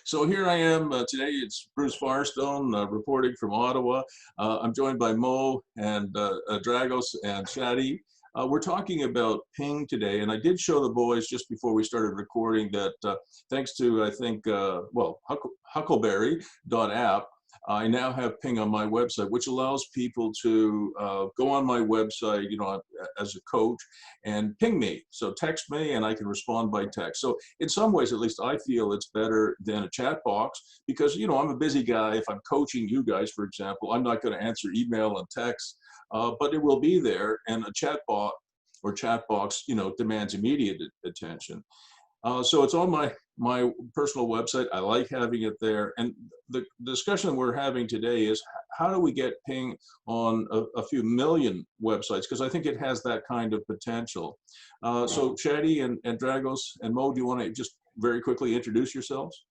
So here I am today. It's Bruce Firestone reporting from Ottawa. I'm joined by Mo and Dragos and Shaddi. We're talking about ping today, and I did show the boys just before we started recording that thanks to, I think, Huckleberry.app, I now have ping on my website, which allows people to go on my website, as a coach, and ping me. So text me and I can respond by text. So in some ways, at least I feel it's better than a chat box because, I'm a busy guy. If I'm coaching you guys, for example, I'm not going to answer email and text, but it will be there. And a chat bot or chat box, demands immediate attention. So it's on my personal website. I like having it there. And the discussion we're having today is how do we get ping on a few million websites? Because I think it has that kind of potential. So Shaddi and Dragos and Mo, do you want to just very quickly introduce yourselves?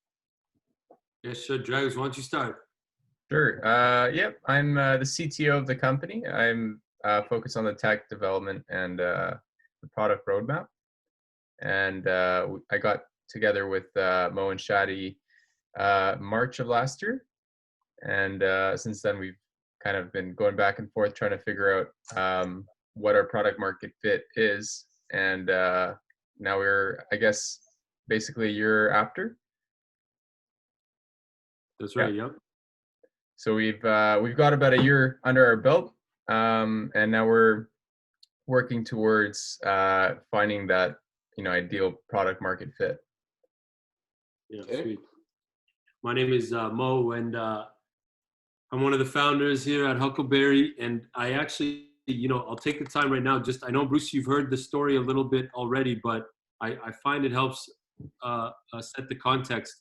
Yes, sure. Dragos, why don't you start? Sure. Yep, I'm the CTO of the company. I'm focused on the tech development and the product roadmap. And I got together with Mo and Shaddi March of last year. And since then, we've kind of been going back and forth trying to figure out what our product market fit is. And now we're, I guess, basically a year after. That's right, yep. So we've got about a year under our belt. And now we're working towards finding that ideal product market fit. Yeah, sweet. My name is Mo, and I'm one of the founders here at Huckleberry. And I actually, I'll take the time right now. I know, Bruce, you've heard the story a little bit already, but I find it helps set the context.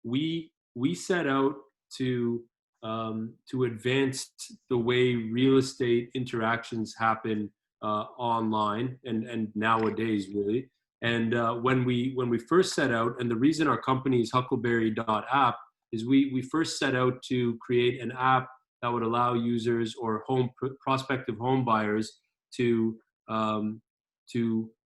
We set out to advance the way real estate interactions happen online and nowadays, really. And when we first set out, and the reason our company is Huckleberry.app is we first set out to create an app that would allow users or prospective home buyers to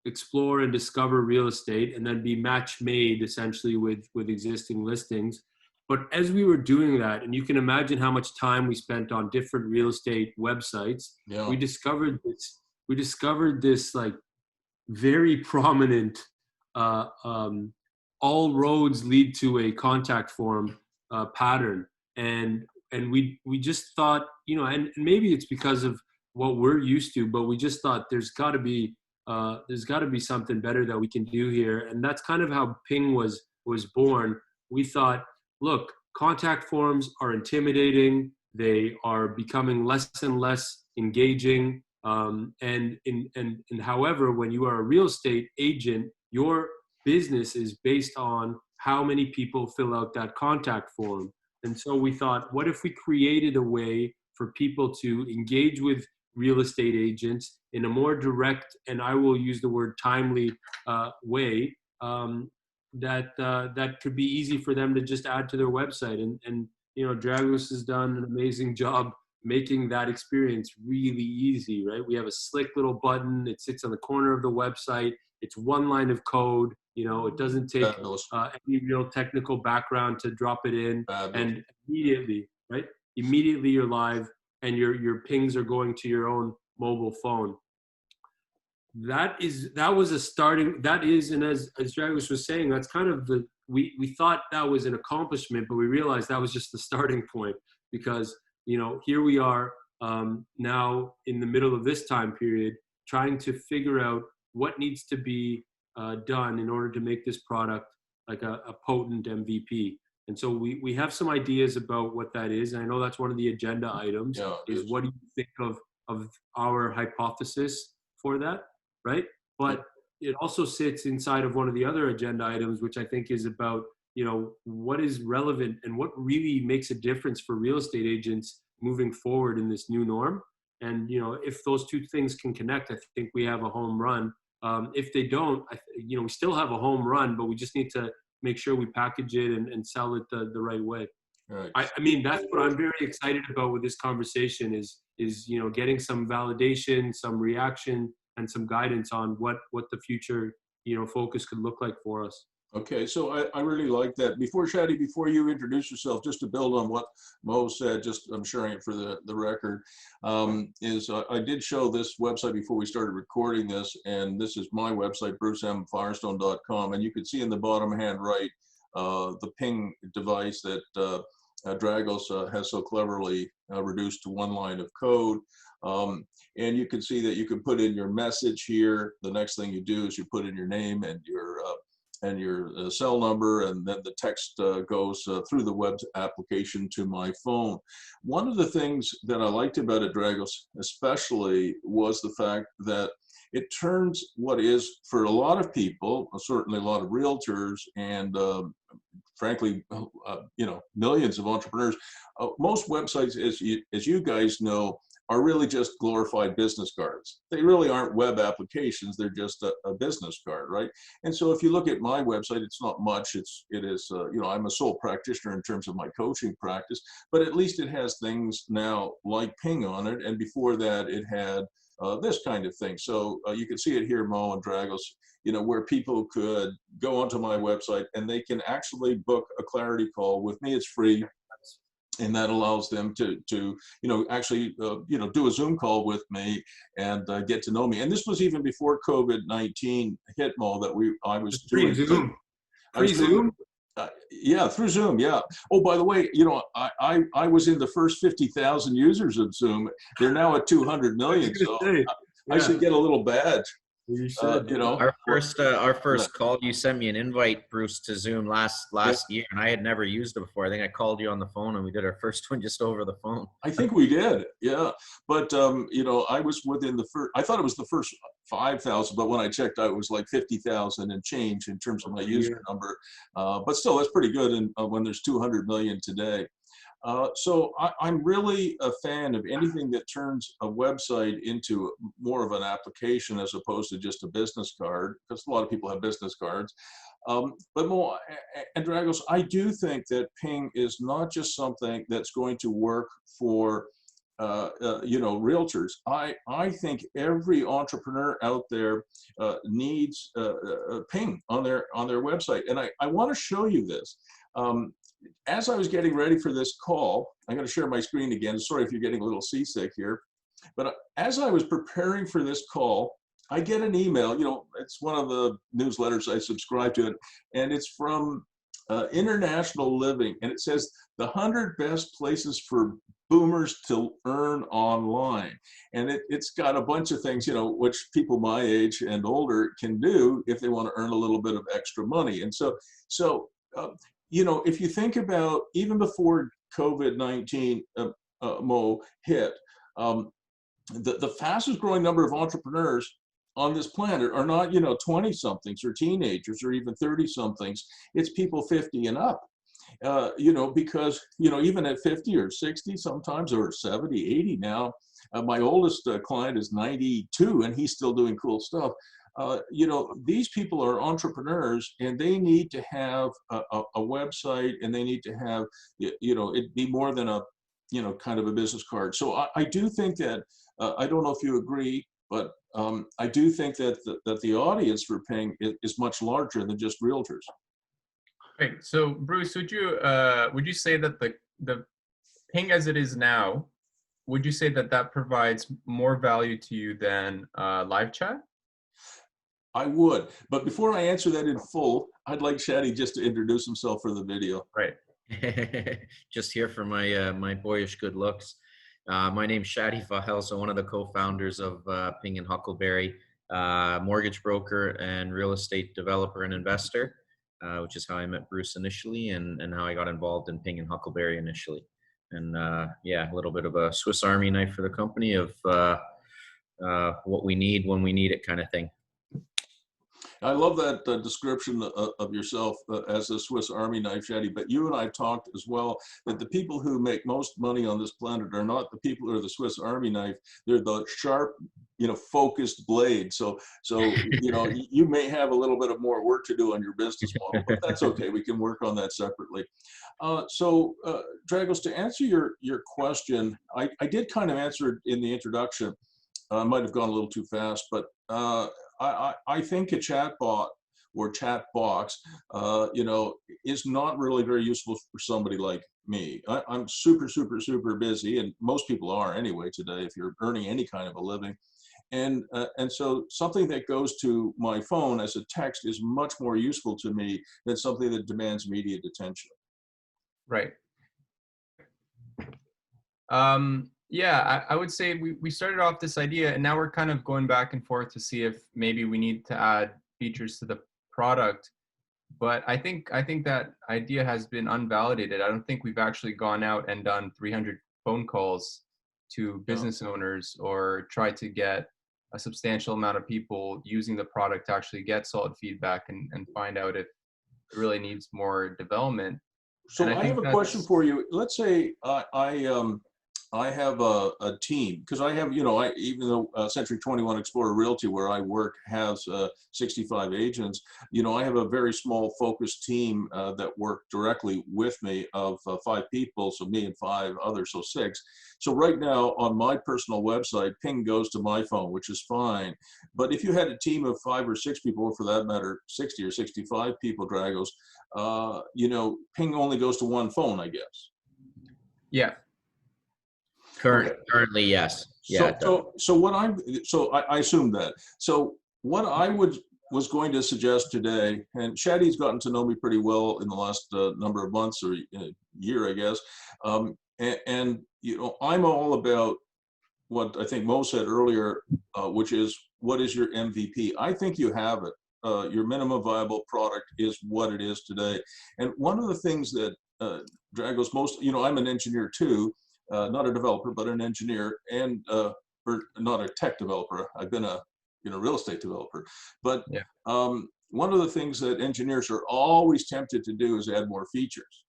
explore and discover real estate and then be match made essentially with existing listings. But as we were doing that, and you can imagine how much time we spent on different real estate websites, we discovered this like very prominent all roads lead to a contact form pattern. And we just thought, and maybe it's because of what we're used to, but we just thought there's got to be something better that we can do here. And that's kind of how Ping was born. We thought, look, contact forms are intimidating. They are becoming less and less engaging. And however, when you are a real estate agent, your business is based on how many people fill out that contact form. And so we thought, what if we created a way for people to engage with real estate agents in a more direct, and I will use the word timely way, that could be easy for them to just add to their website. And Dragos has done an amazing job making that experience really easy, right? We have a slick little button. It sits on the corner of the website. It's one line of code. It doesn't take any real technical background to drop it in. And immediately you're live and your pings are going to your own mobile phone. And as Dragos was saying, that's kind of we thought that was an accomplishment, but we realized that was just the starting point because, here we are now in the middle of this time period, trying to figure out what needs to be done in order to make this product like a potent MVP. And so we have some ideas about what that is. And I know that's one of the agenda items is what do you think of our hypothesis for that, right? But it also sits inside of one of the other agenda items, which I think is about, what is relevant and what really makes a difference for real estate agents moving forward in this new norm. And, if those two things can connect, I think we have a home run. If they don't, we still have a home run, but we just need to make sure we package it and sell it the right way. Right. I mean, that's what I'm very excited about with this conversation is getting some validation, some reaction, and some guidance on what the future focus could look like for us. Okay, so I really like that. Before Shaddi, before you introduce yourself, just to build on what Mo said, just I'm sharing it for the record, I did show this website before we started recording this, and this is my website, brucemfirestone.com, and you can see in the bottom hand right the ping device that Dragos has so cleverly reduced to one line of code. And you can see that you can put in your message here. The next thing you do is you put in your name and your cell number, and then the text goes through the web application to my phone. One of the things that I liked about it, Dragos, especially, was the fact that it turns what is, for a lot of people, certainly a lot of realtors, and frankly, millions of entrepreneurs, most websites, as you guys know, are really just glorified business cards. They really aren't web applications. They're just a business card, right? And so if you look at my website, it's not much. It is, I'm a sole practitioner in terms of my coaching practice, but at least it has things now like Ping on it. And before that, it had this kind of thing. So you can see it here, Mo and Dragos, where people could go onto my website and they can actually book a clarity call with me. It's free. And that allows them to actually do a Zoom call with me and get to know me. And this was even before COVID-19 hit, Mo, that I was doing Zoom. Zoom. Yeah, through Zoom. Yeah. Oh, by the way, I was in the first 50,000 users of Zoom. They're now at 200 million. So I should get a little badge. You should. Our first call, you sent me an invite, Bruce, to Zoom last year, and I had never used it before. I think I called you on the phone, and we did our first one just over the phone. I think we did, yeah. But I was within the first. I thought it was the first 5,000, but when I checked out, it was like 50,000 and change in terms of my user number. But still, that's pretty good. And when there's 200 million today. So I'm really a fan of anything that turns a website into more of an application as opposed to just a business card, because a lot of people have business cards. But Mo and Dragos, I do think that Ping is not just something that's going to work for realtors. I think every entrepreneur out there needs Ping on their website, and I want to show you this. As I was getting ready for this call, I'm going to share my screen again. Sorry if you're getting a little seasick here. But as I was preparing for this call, I get an email. It's one of the newsletters I subscribe to, and it's from International Living. And it says, the 100 best places for boomers to earn online. And it's got a bunch of things, which people my age and older can do if they want to earn a little bit of extra money. And so if you think about even before COVID-19 Mo hit, the fastest growing number of entrepreneurs on this planet are not 20 somethings or teenagers or even 30 somethings. It's people 50 and up. Because even at 50 or 60 sometimes, or 70, 80 now, my oldest client is 92 and he's still doing cool stuff. These people are entrepreneurs and they need to have a website, and they need to have, it be more than a, kind of a business card. So I do think that, I don't know if you agree, but I do think that the audience for Ping is much larger than just realtors. Great. So Bruce, would you say that the Ping as it is now, would you say that provides more value to you than live chat? I would, but before I answer that in full, I'd like Shaddi just to introduce himself for the video. Right. Just here for my my boyish good looks. My name's Shaddi Fahel, so one of the co-founders of Ping and Huckleberry, mortgage broker and real estate developer and investor, which is how I met Bruce initially, and how I got involved in Ping and Huckleberry initially. And a little bit of a Swiss Army knife for the company of what we need when we need it, kind of thing. I love that description of yourself as a Swiss Army knife, Shaddi, but you and I talked as well that the people who make most money on this planet are not the people who are the Swiss Army knife. They're the sharp, focused blade. So you may have a little bit of more work to do on your business model, but that's okay. We can work on that separately. Dragos, to answer your question, I did kind of answer it in the introduction. I might have gone a little too fast, but I think a chatbot or chat box, is not really very useful for somebody like me. I'm super, super, super busy, and most people are anyway today if you're earning any kind of a living. And so something that goes to my phone as a text is much more useful to me than something that demands immediate attention. Right. Yeah, I would say we started off this idea, and now we're kind of going back and forth to see if maybe we need to add features to the product. But I think that idea has been unvalidated. I don't think we've actually gone out and done 300 phone calls to business owners or tried to get a substantial amount of people using the product to actually get solid feedback and find out if it really needs more development. So I have a question for you. Let's say I have a team, because I have, even though Century 21 Explorer Realty, where I work, has 65 agents, I have a very small focused team that work directly with me of 5 people, so me and 5 others, so 6. So right now on my personal website, ping goes to my phone, which is fine. But if you had a team of 5 or 6 people, or for that matter, 60 or 65 people, Dragos, ping only goes to one phone, I guess. Yeah. Currently, yes. Yeah. So I assume that. So what I was going to suggest today, and Shaddi's gotten to know me pretty well in the last number of months or year, I guess. And I'm all about what I think Mo said earlier, which is, what is your MVP? I think you have it. Your minimum viable product is what it is today. And one of the things that Dragos I'm an engineer too, not a developer, but an engineer, and or not a tech developer. I've been a real estate developer. But one of the things that engineers are always tempted to do is add more features.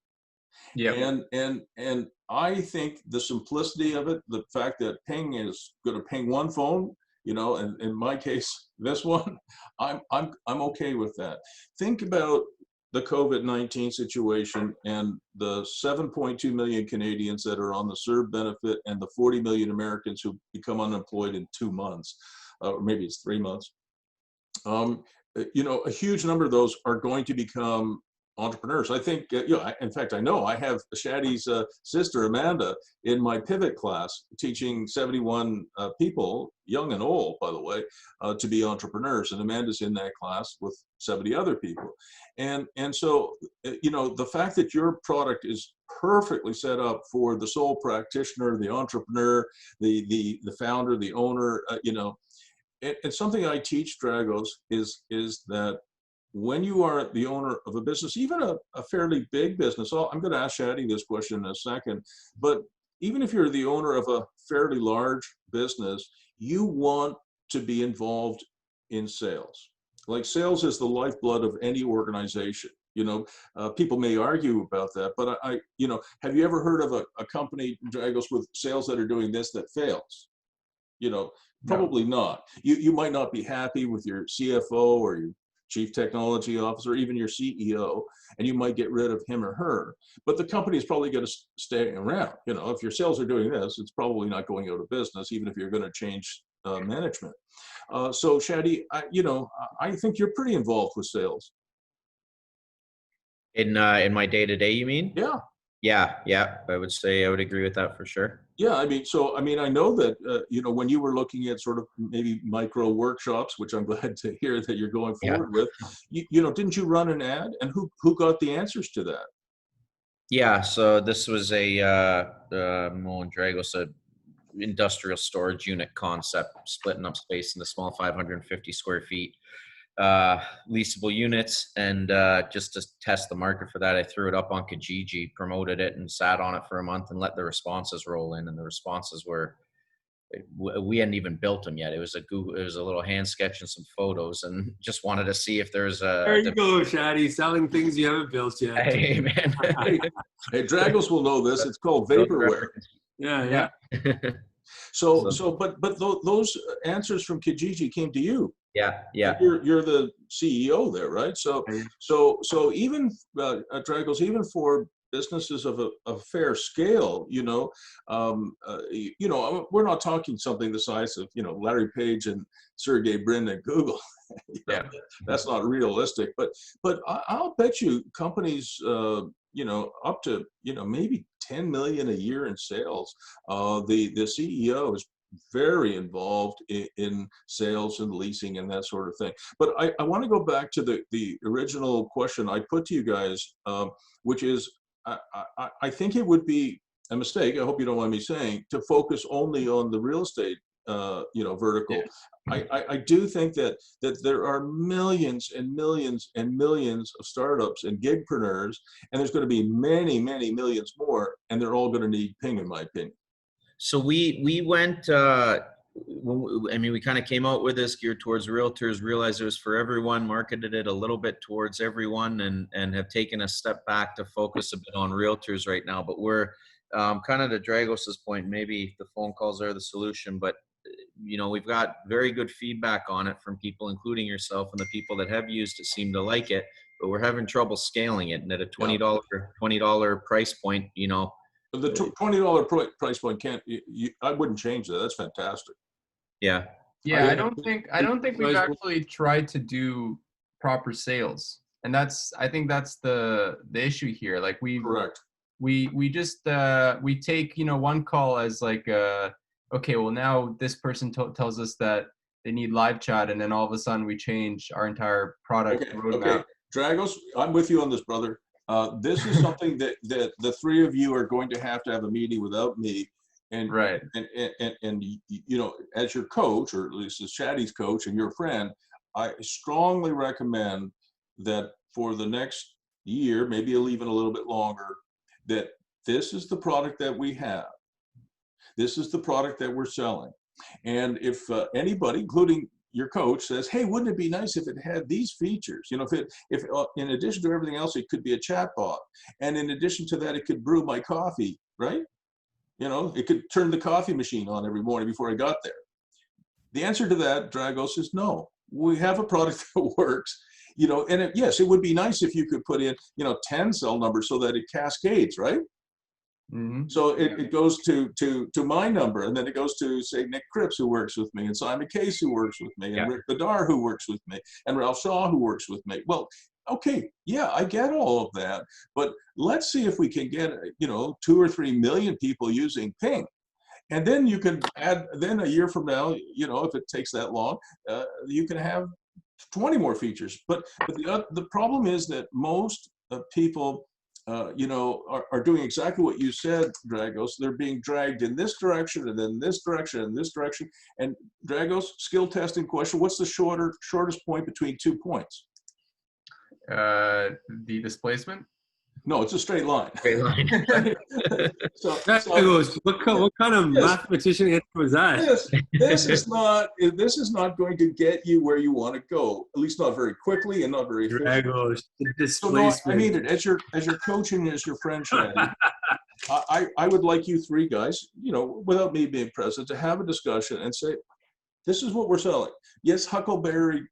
Yeah. And I think the simplicity of it, the fact that ping is going to ping one phone, and in my case, this one, I'm okay with that. Think about the COVID-19 situation and the 7.2 million Canadians that are on the CERB benefit and the 40 million Americans who become unemployed in 2 months, or maybe it's 3 months. A huge number of those are going to become entrepreneurs. I think, in fact, I know I have Shaddi's sister, Amanda, in my pivot class, teaching 71 people, young and old, by the way, to be entrepreneurs. And Amanda's in that class with 70 other people. And so, the fact that your product is perfectly set up for the sole practitioner, the entrepreneur, the founder, the owner, and something I teach, Dragos, is that when you are the owner of a business, even a fairly big business, I'm going to ask Shaddi this question in a second, but even if you're the owner of a fairly large business, you want to be involved in sales. Like, sales is the lifeblood of any organization. People may argue about that, but have you ever heard of a company, Dragos, with sales that are doing this that fails? Probably not. You might not be happy with your CFO or your Chief Technology Officer, even your CEO, and you might get rid of him or her. But the company is probably going to stay around. If your sales are doing this, it's probably not going out of business, even if you're going to change management. So Shaddi, I think you're pretty involved with sales. In my day-to-day, you mean? Yeah. Yeah. I would agree with that for sure. Yeah, I know that, when you were looking at sort of maybe micro workshops, which I'm glad to hear that you're going forward with, didn't you run an ad? And who got the answers to that? Yeah, so this was a Mo and Dragos, a industrial storage unit concept, splitting up space into small 550 square feet leasable units. And just to test the market for that, I threw it up on Kijiji, promoted it, and sat on it for a month and let the responses roll in. And the responses were, we hadn't even built them yet. It was a little hand sketch and some photos, and just wanted to see if there's a. There you go, Shaddi, selling things you haven't built yet. Hey, man. Hey, Dragos will know this. It's called vaporware. Yeah. But those answers from Kijiji came to you. Yeah. You're the CEO there, right? So even Dragos, even for businesses of a fair scale, we're not talking something the size of, Larry Page and Sergey Brin at Google. Yeah. That's not realistic. But I'll bet you companies, up to, maybe 10 million a year in sales. The CEO is very involved in sales and leasing and that sort of thing. But I want to go back to the original question I put to you guys, which is, I think it would be a mistake, I hope you don't mind me saying, to focus only on the real estate vertical. Yeah. I do think that there are millions and millions and millions of startups and gigpreneurs, and there's going to be many, many millions more, and they're all going to need Ping, in my opinion. So we went, we kind of came out with this geared towards realtors, realized it was for everyone, marketed it a little bit towards everyone, and have taken a step back to focus a bit on realtors right now. But we're kind of to Dragos's point, maybe the phone calls are the solution, but we've got very good feedback on it from people, including yourself, and the people that have used it seem to like it, but we're having trouble scaling it. And at a $20 price point, The $20 price point I wouldn't change that. That's fantastic. Yeah. Yeah, I don't think we've actually tried to do proper sales. And I think that's the issue here. Like Correct. We just we take, one call as like okay, well now this person tells us that they need live chat, and then all of a sudden we change our entire product roadmap. Okay, Dragos, I'm with you on this, brother. This is something that the three of you are going to have a meeting without me, and right. And as your coach, or at least as Shaddi's coach and your friend, I strongly recommend that for the next year, maybe even a little bit longer, that this is the product that we have. This is the product that we're selling. And if anybody, including your coach, says, hey, wouldn't it be nice if it had these features? If in addition to everything else, it could be a chat bot. And in addition to that, it could brew my coffee, right? It could turn the coffee machine on every morning before I got there. The answer to that, Dragos, is no. We have a product that works, and yes, it would be nice if you could put in, 10 cell numbers so that it cascades, right? Mm-hmm. So it goes to my number, and then it goes to, say, Nick Cripps, who works with me, and Simon Case, who works with me, and Rick Badar, who works with me, and Ralph Shaw, who works with me. Well, okay, yeah, I get all of that, but let's see if we can get 2 or 3 million people using Ping, and then you can add. Then a year from now, if it takes that long, you can have 20 more features. But the problem is that most people are doing exactly what you said, Dragos. They're being dragged in this direction, and then this direction, and this direction. And Dragos, skill testing question: what's the shortest point between 2 points? The displacement? No, it's a straight line. Straight line. What kind of mathematician answer was that? This is not going to get you where you want to go. At least not very quickly, and not very efficiently. Dragos, So I mean it as your coach and as your friend, Shaddi. I would like you three guys, without me being present, to have a discussion and say, this is what we're selling. Yes, Huckleberry,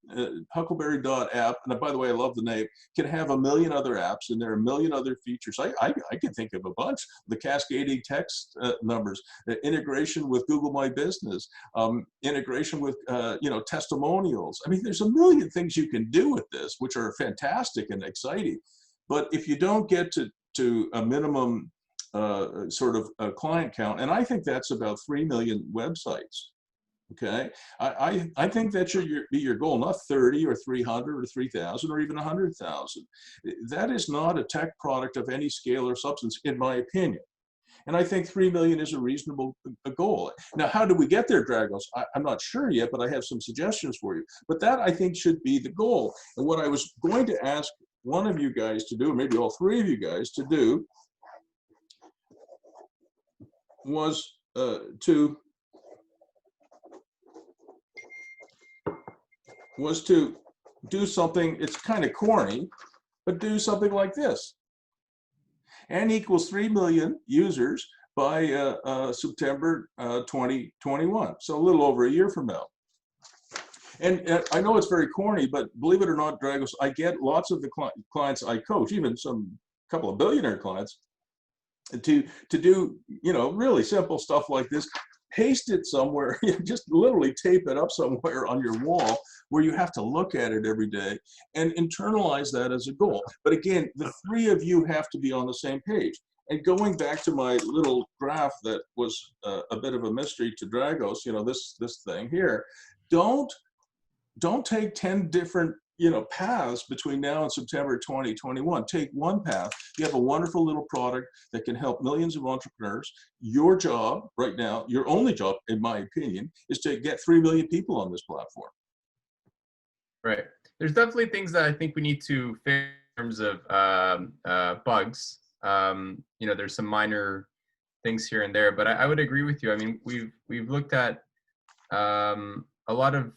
Huckleberry.app, and by the way, I love the name, can have a million other apps, and there are a million other features. I can think of a bunch. The cascading text numbers, the integration with Google My Business, integration with testimonials. I mean, there's a million things you can do with this, which are fantastic and exciting. But if you don't get to a minimum sort of a client count, and I think that's about 3 million websites. Okay, I think that should be your goal, not 30 or 300 or 3,000 or even 100,000. That is not a tech product of any scale or substance, in my opinion. And I think 3 million is a reasonable goal. Now, how do we get there, Dragos? I'm not sure yet, but I have some suggestions for you. But that, I think, should be the goal. And what I was going to ask one of you guys to do, or maybe all three of you guys to do, was to do something. It's kind of corny, but do something like this. N equals 3 million users by September 2021. So a little over a year from now. And I know it's very corny, but believe it or not, Dragos, I get lots of the clients I coach, even some couple of billionaire clients to do, really simple stuff like this. Paste it somewhere, just literally tape it up somewhere on your wall where you have to look at it every day and internalize that as a goal. But again, the three of you have to be on the same page. And going back to my little graph that was a bit of a mystery to Dragos, this thing here, don't take 10 different paths between now and September 2021. Take one path. You have a wonderful little product that can help millions of entrepreneurs. Your job right now, your only job, in my opinion, is to get 3 million people on this platform. Right. There's definitely things that I think we need to fix in terms of bugs. There's some minor things here and there, but I would agree with you. I mean, we've looked at a lot of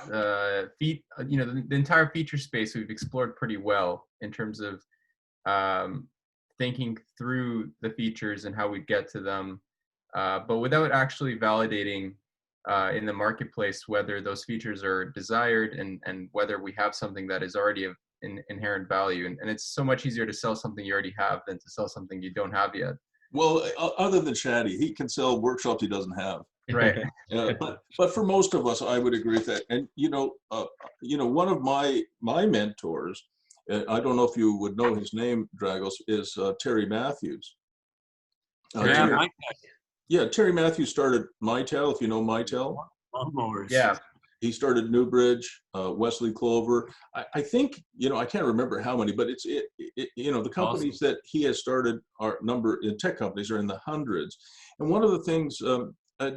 the entire feature space we've explored pretty well in terms of thinking through the features and how we get to them, but without actually validating in the marketplace whether those features are desired and whether we have something that is already of inherent value. And it's so much easier to sell something you already have than to sell something you don't have yet. Well, other than Shaddi, he can sell workshops he doesn't have. Right. But for most of us, I would agree with that. And one of my mentors, I don't know if you would know his name, Dragos, is Terry Matthews. Terry Matthews started Mitel, if you know Mitel. Yeah. He started Newbridge, Wesley Clover. I think, I can't remember how many, but the companies that he has started tech companies are in the hundreds. And one of the things,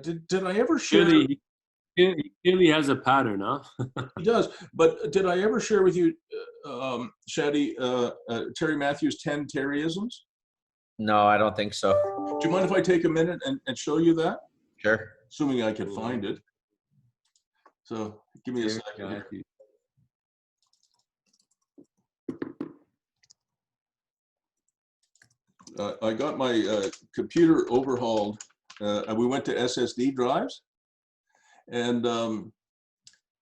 did I ever share? He clearly has a pattern, huh? He does. But did I ever share with you, Shaddi, Terry Matthews' 10 Terryisms? No, I don't think so. Do you mind if I take a minute and show you that? Sure. Assuming I can find it. So give me a second here. I got my computer overhauled. And we went to SSD drives, and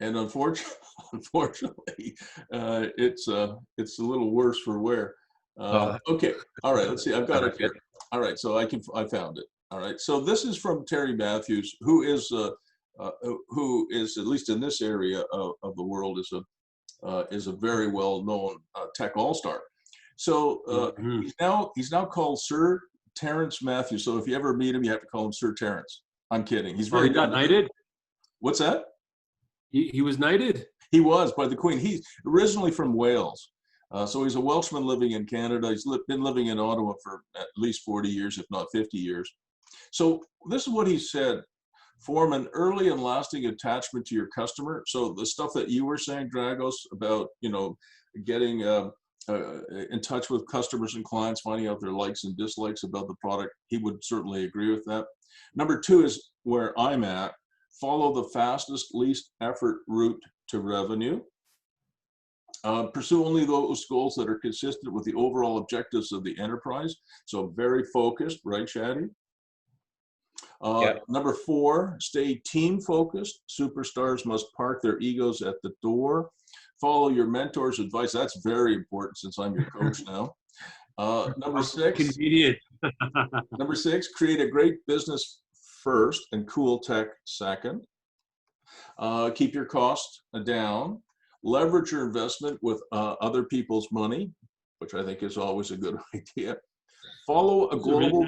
unfortunately, it's a little worse for wear. Okay, all right. Let's see. I've got it here. All right, so I found it. All right. So this is from Terry Matthews, who is at least in this area of the world is a very well known tech all-star. So he's now called Sir Terrence Matthews. So if you ever meet him, you have to call him Sir Terrence. I'm kidding. He's very he got knighted. What's that? He was knighted. He was by the Queen. He's originally from Wales. So he's a Welshman living in Canada. He's been living in Ottawa for at least 40 years, if not 50 years. So this is what he said: form an early and lasting attachment to your customer. So the stuff that you were saying, Dragos, about, getting in touch with customers and clients, finding out their likes and dislikes about the product, he would certainly agree with that. Number 2 is where I'm at: follow the fastest, least effort route to revenue. Pursue only those goals that are consistent with the overall objectives of the enterprise. So very focused, right, Shaddi? Number 4, stay team focused. Superstars must park their egos at the door. Follow your mentor's advice. That's very important since I'm your coach now. Number 6. Convenient. Number 6, create a great business first and cool tech second. Keep your costs down. Leverage your investment with other people's money, which I think is always a good idea. Follow a global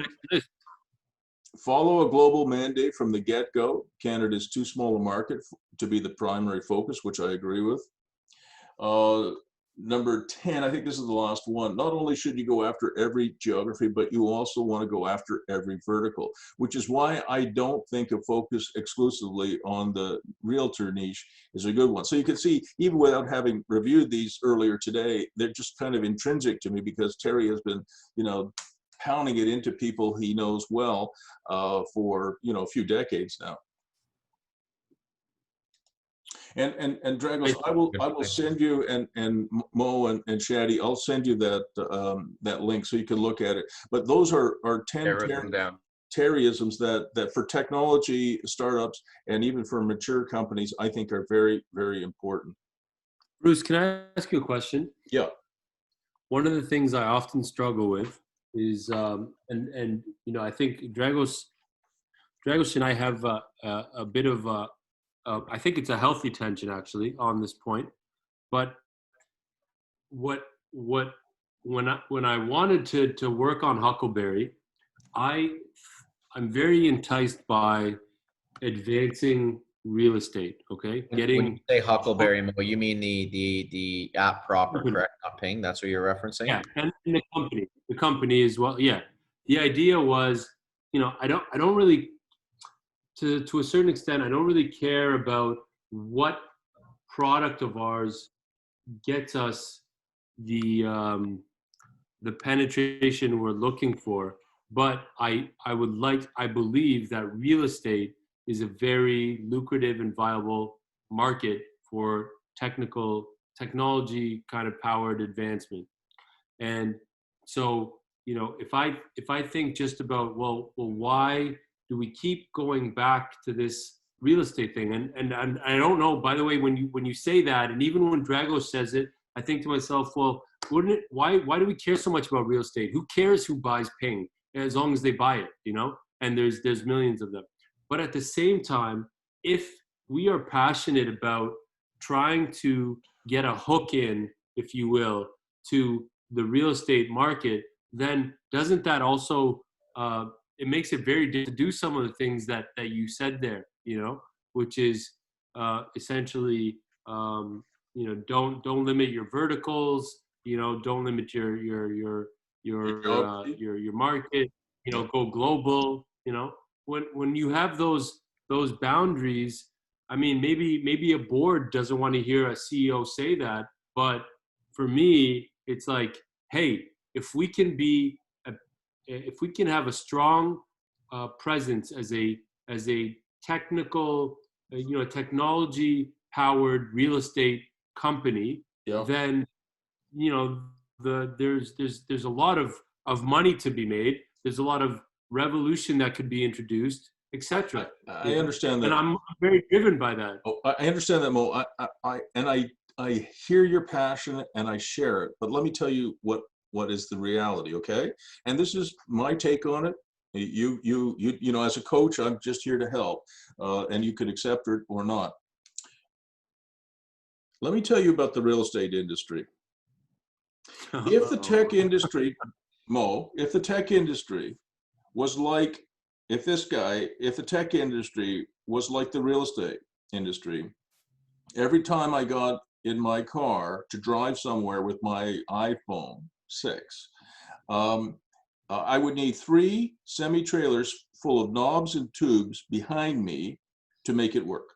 mandate from the get-go. Canada is too small a market to be the primary focus, which I agree with. Number 10, I think this is the last one. Not only should you go after every geography, but you also want to go after every vertical, which is why I don't think a focus exclusively on the realtor niche is a good one. So you can see, even without having reviewed these earlier today, they're just kind of intrinsic to me because Terry has been, pounding it into people he knows well for, a few decades now. And Dragos, I will send you and Mo and Shaddi, I'll send you that link so you can look at it. But those are 10 Terryisms that for technology startups and even for mature companies, I think are very, very important. Bruce, can I ask you a question? Yeah. one of the things I often struggle with is, and you know, I think Dragos and I have a bit of I think it's a healthy tension actually on this point. But what when I wanted to work on Huckleberry, I'm very enticed by advancing real estate. Okay, When you say Huckleberry, Mo, you mean the app proper, correct? Not Ping. That's what you're referencing. Yeah, and the company as well. Yeah, the idea was, you know, I don't really, to a certain extent, I don't really care about what product of ours gets us the penetration we're looking for, but I believe that real estate is a very lucrative and viable market for technology kind of powered advancement. And so, you know, if I think just about, well, why do we keep going back to this real estate thing? And I don't know, by the way, when you say that, and even when Dragos says it, I think to myself, well, why do we care so much about real estate? Who cares who buys Ping, as long as they buy it, you know? And there's millions of them. But at the same time, if we are passionate about trying to get a hook in, if you will, to the real estate market, then doesn't that also, it makes it very difficult to do some of the things that you said there, you know, which is essentially, you know, don't limit your verticals, you know, don't limit your market, you know, go global, you know. When you have those boundaries, I mean, maybe a board doesn't want to hear a CEO say that, but for me, it's like, hey, if we can have a strong presence as a technical, you know, technology powered real estate company, then, you know, there's a lot of money to be made. There's a lot of revolution that could be introduced, etc. I understand that, and I'm very driven by that. Oh, I understand that, Mo. I hear your passion and I share it. But let me tell you what is the reality, okay? And this is my take on it. You know, as a coach, I'm just here to help, and you can accept it or not. Let me tell you about the real estate industry. If the tech industry, Mo, if the tech industry was like, if the tech industry was like the real estate industry, every time I got in my car to drive somewhere with my iPhone 6, I would need 3 semi-trailers full of knobs and tubes behind me to make it work.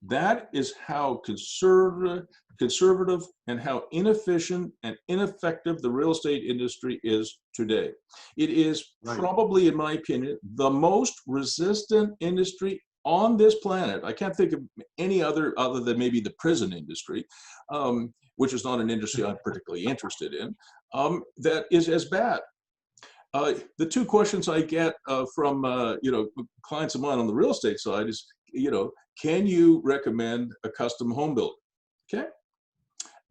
That is how conservative and how inefficient and ineffective the real estate industry is today. It is probably, in my opinion, the most resistant industry on this planet. I can't think of any other than maybe the prison industry, which is not an industry I'm particularly interested in, that is as bad. The 2 questions I get from you know, clients of mine on the real estate side is, you know, can you recommend a custom home builder? Okay,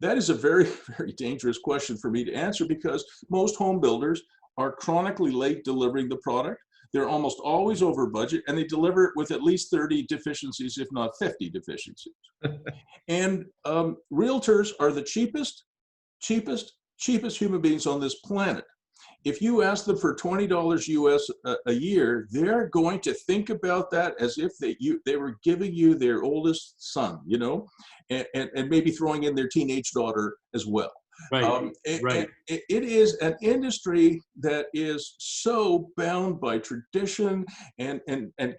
that is a very, very dangerous question for me to answer, because most home builders are chronically late delivering the product. They're almost always over budget, and they deliver it with at least 30 deficiencies, if not 50 deficiencies. And realtors are the cheapest human beings on this planet. If you ask them for $20 US a year, they're going to think about that as if they were giving you their oldest son, you know, and maybe throwing in their teenage daughter as well. Right. It is an industry that is so bound by tradition and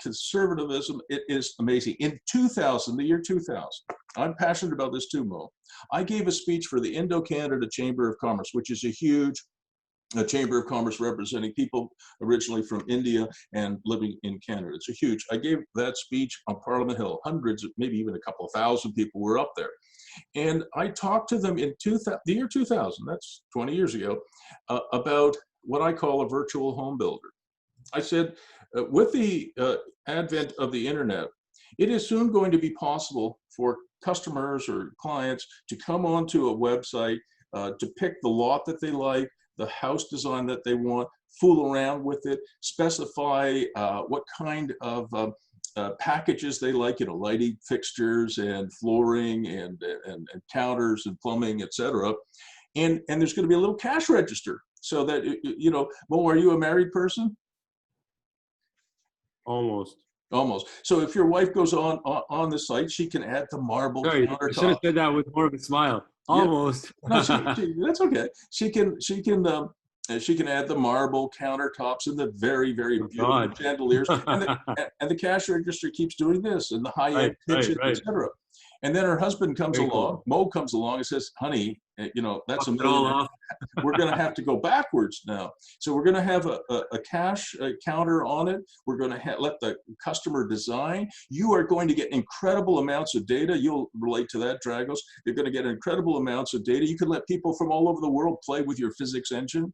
conservatism. It is amazing. In 2000, the year 2000, I'm passionate about this too, Mo. I gave a speech for the Indo-Canada Chamber of Commerce, which is a huge Chamber of Commerce representing people originally from India and living in Canada. It's a huge, I gave that speech on Parliament Hill. Hundreds, maybe even a couple of thousand people were up there. And I talked to them in the year 2000, that's 20 years ago, about what I call a virtual home builder. I said, with the advent of the internet, it is soon going to be possible for customers or clients to come onto a website, to pick the lot that they like, the house design that they want, fool around with it, specify what kind of packages they like, lighting fixtures and flooring and counters and plumbing, etc. And there's going to be a little cash register so that, Mo, are you a married person? Almost. So if your wife goes on the site, she can add the marble Sorry, I countertop. should have said that with more of a smile. Almost. Yeah. No, that's okay. She can add the marble countertops and the very, very beautiful chandeliers, and the cash register keeps doing this, and the high-end kitchen, etc. And then her husband comes along, Mo comes along and says, honey, that's $1 million. We're going to have to go backwards now. So we're going to have a cash counter on it. We're going to let the customer design. You are going to get incredible amounts of data. You'll relate to that, Dragos. You're going to get incredible amounts of data. You can let people from all over the world play with your physics engine.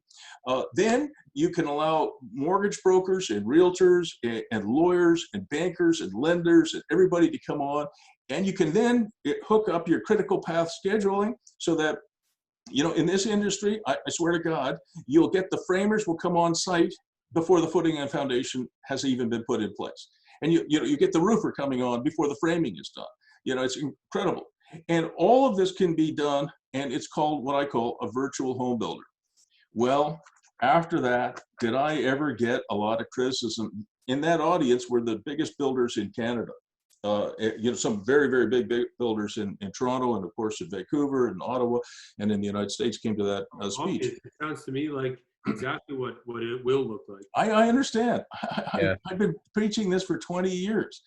Then you can allow mortgage brokers and realtors and lawyers and bankers and lenders and everybody to come on. And you can then hook up your critical path scheduling so that, in this industry, I swear to God, you'll get the framers will come on site before the footing and foundation has even been put in place. And you get the roofer coming on before the framing is done. It's incredible. And all of this can be done, and it's called what I call a virtual home builder. Well, after that, did I ever get a lot of criticism? In that audience were the biggest builders in Canada. Some very, very big builders in Toronto, and of course in Vancouver and Ottawa, and in the United States came to that speech. It sounds to me like exactly what it will look like. I understand. I've been preaching this for 20 years.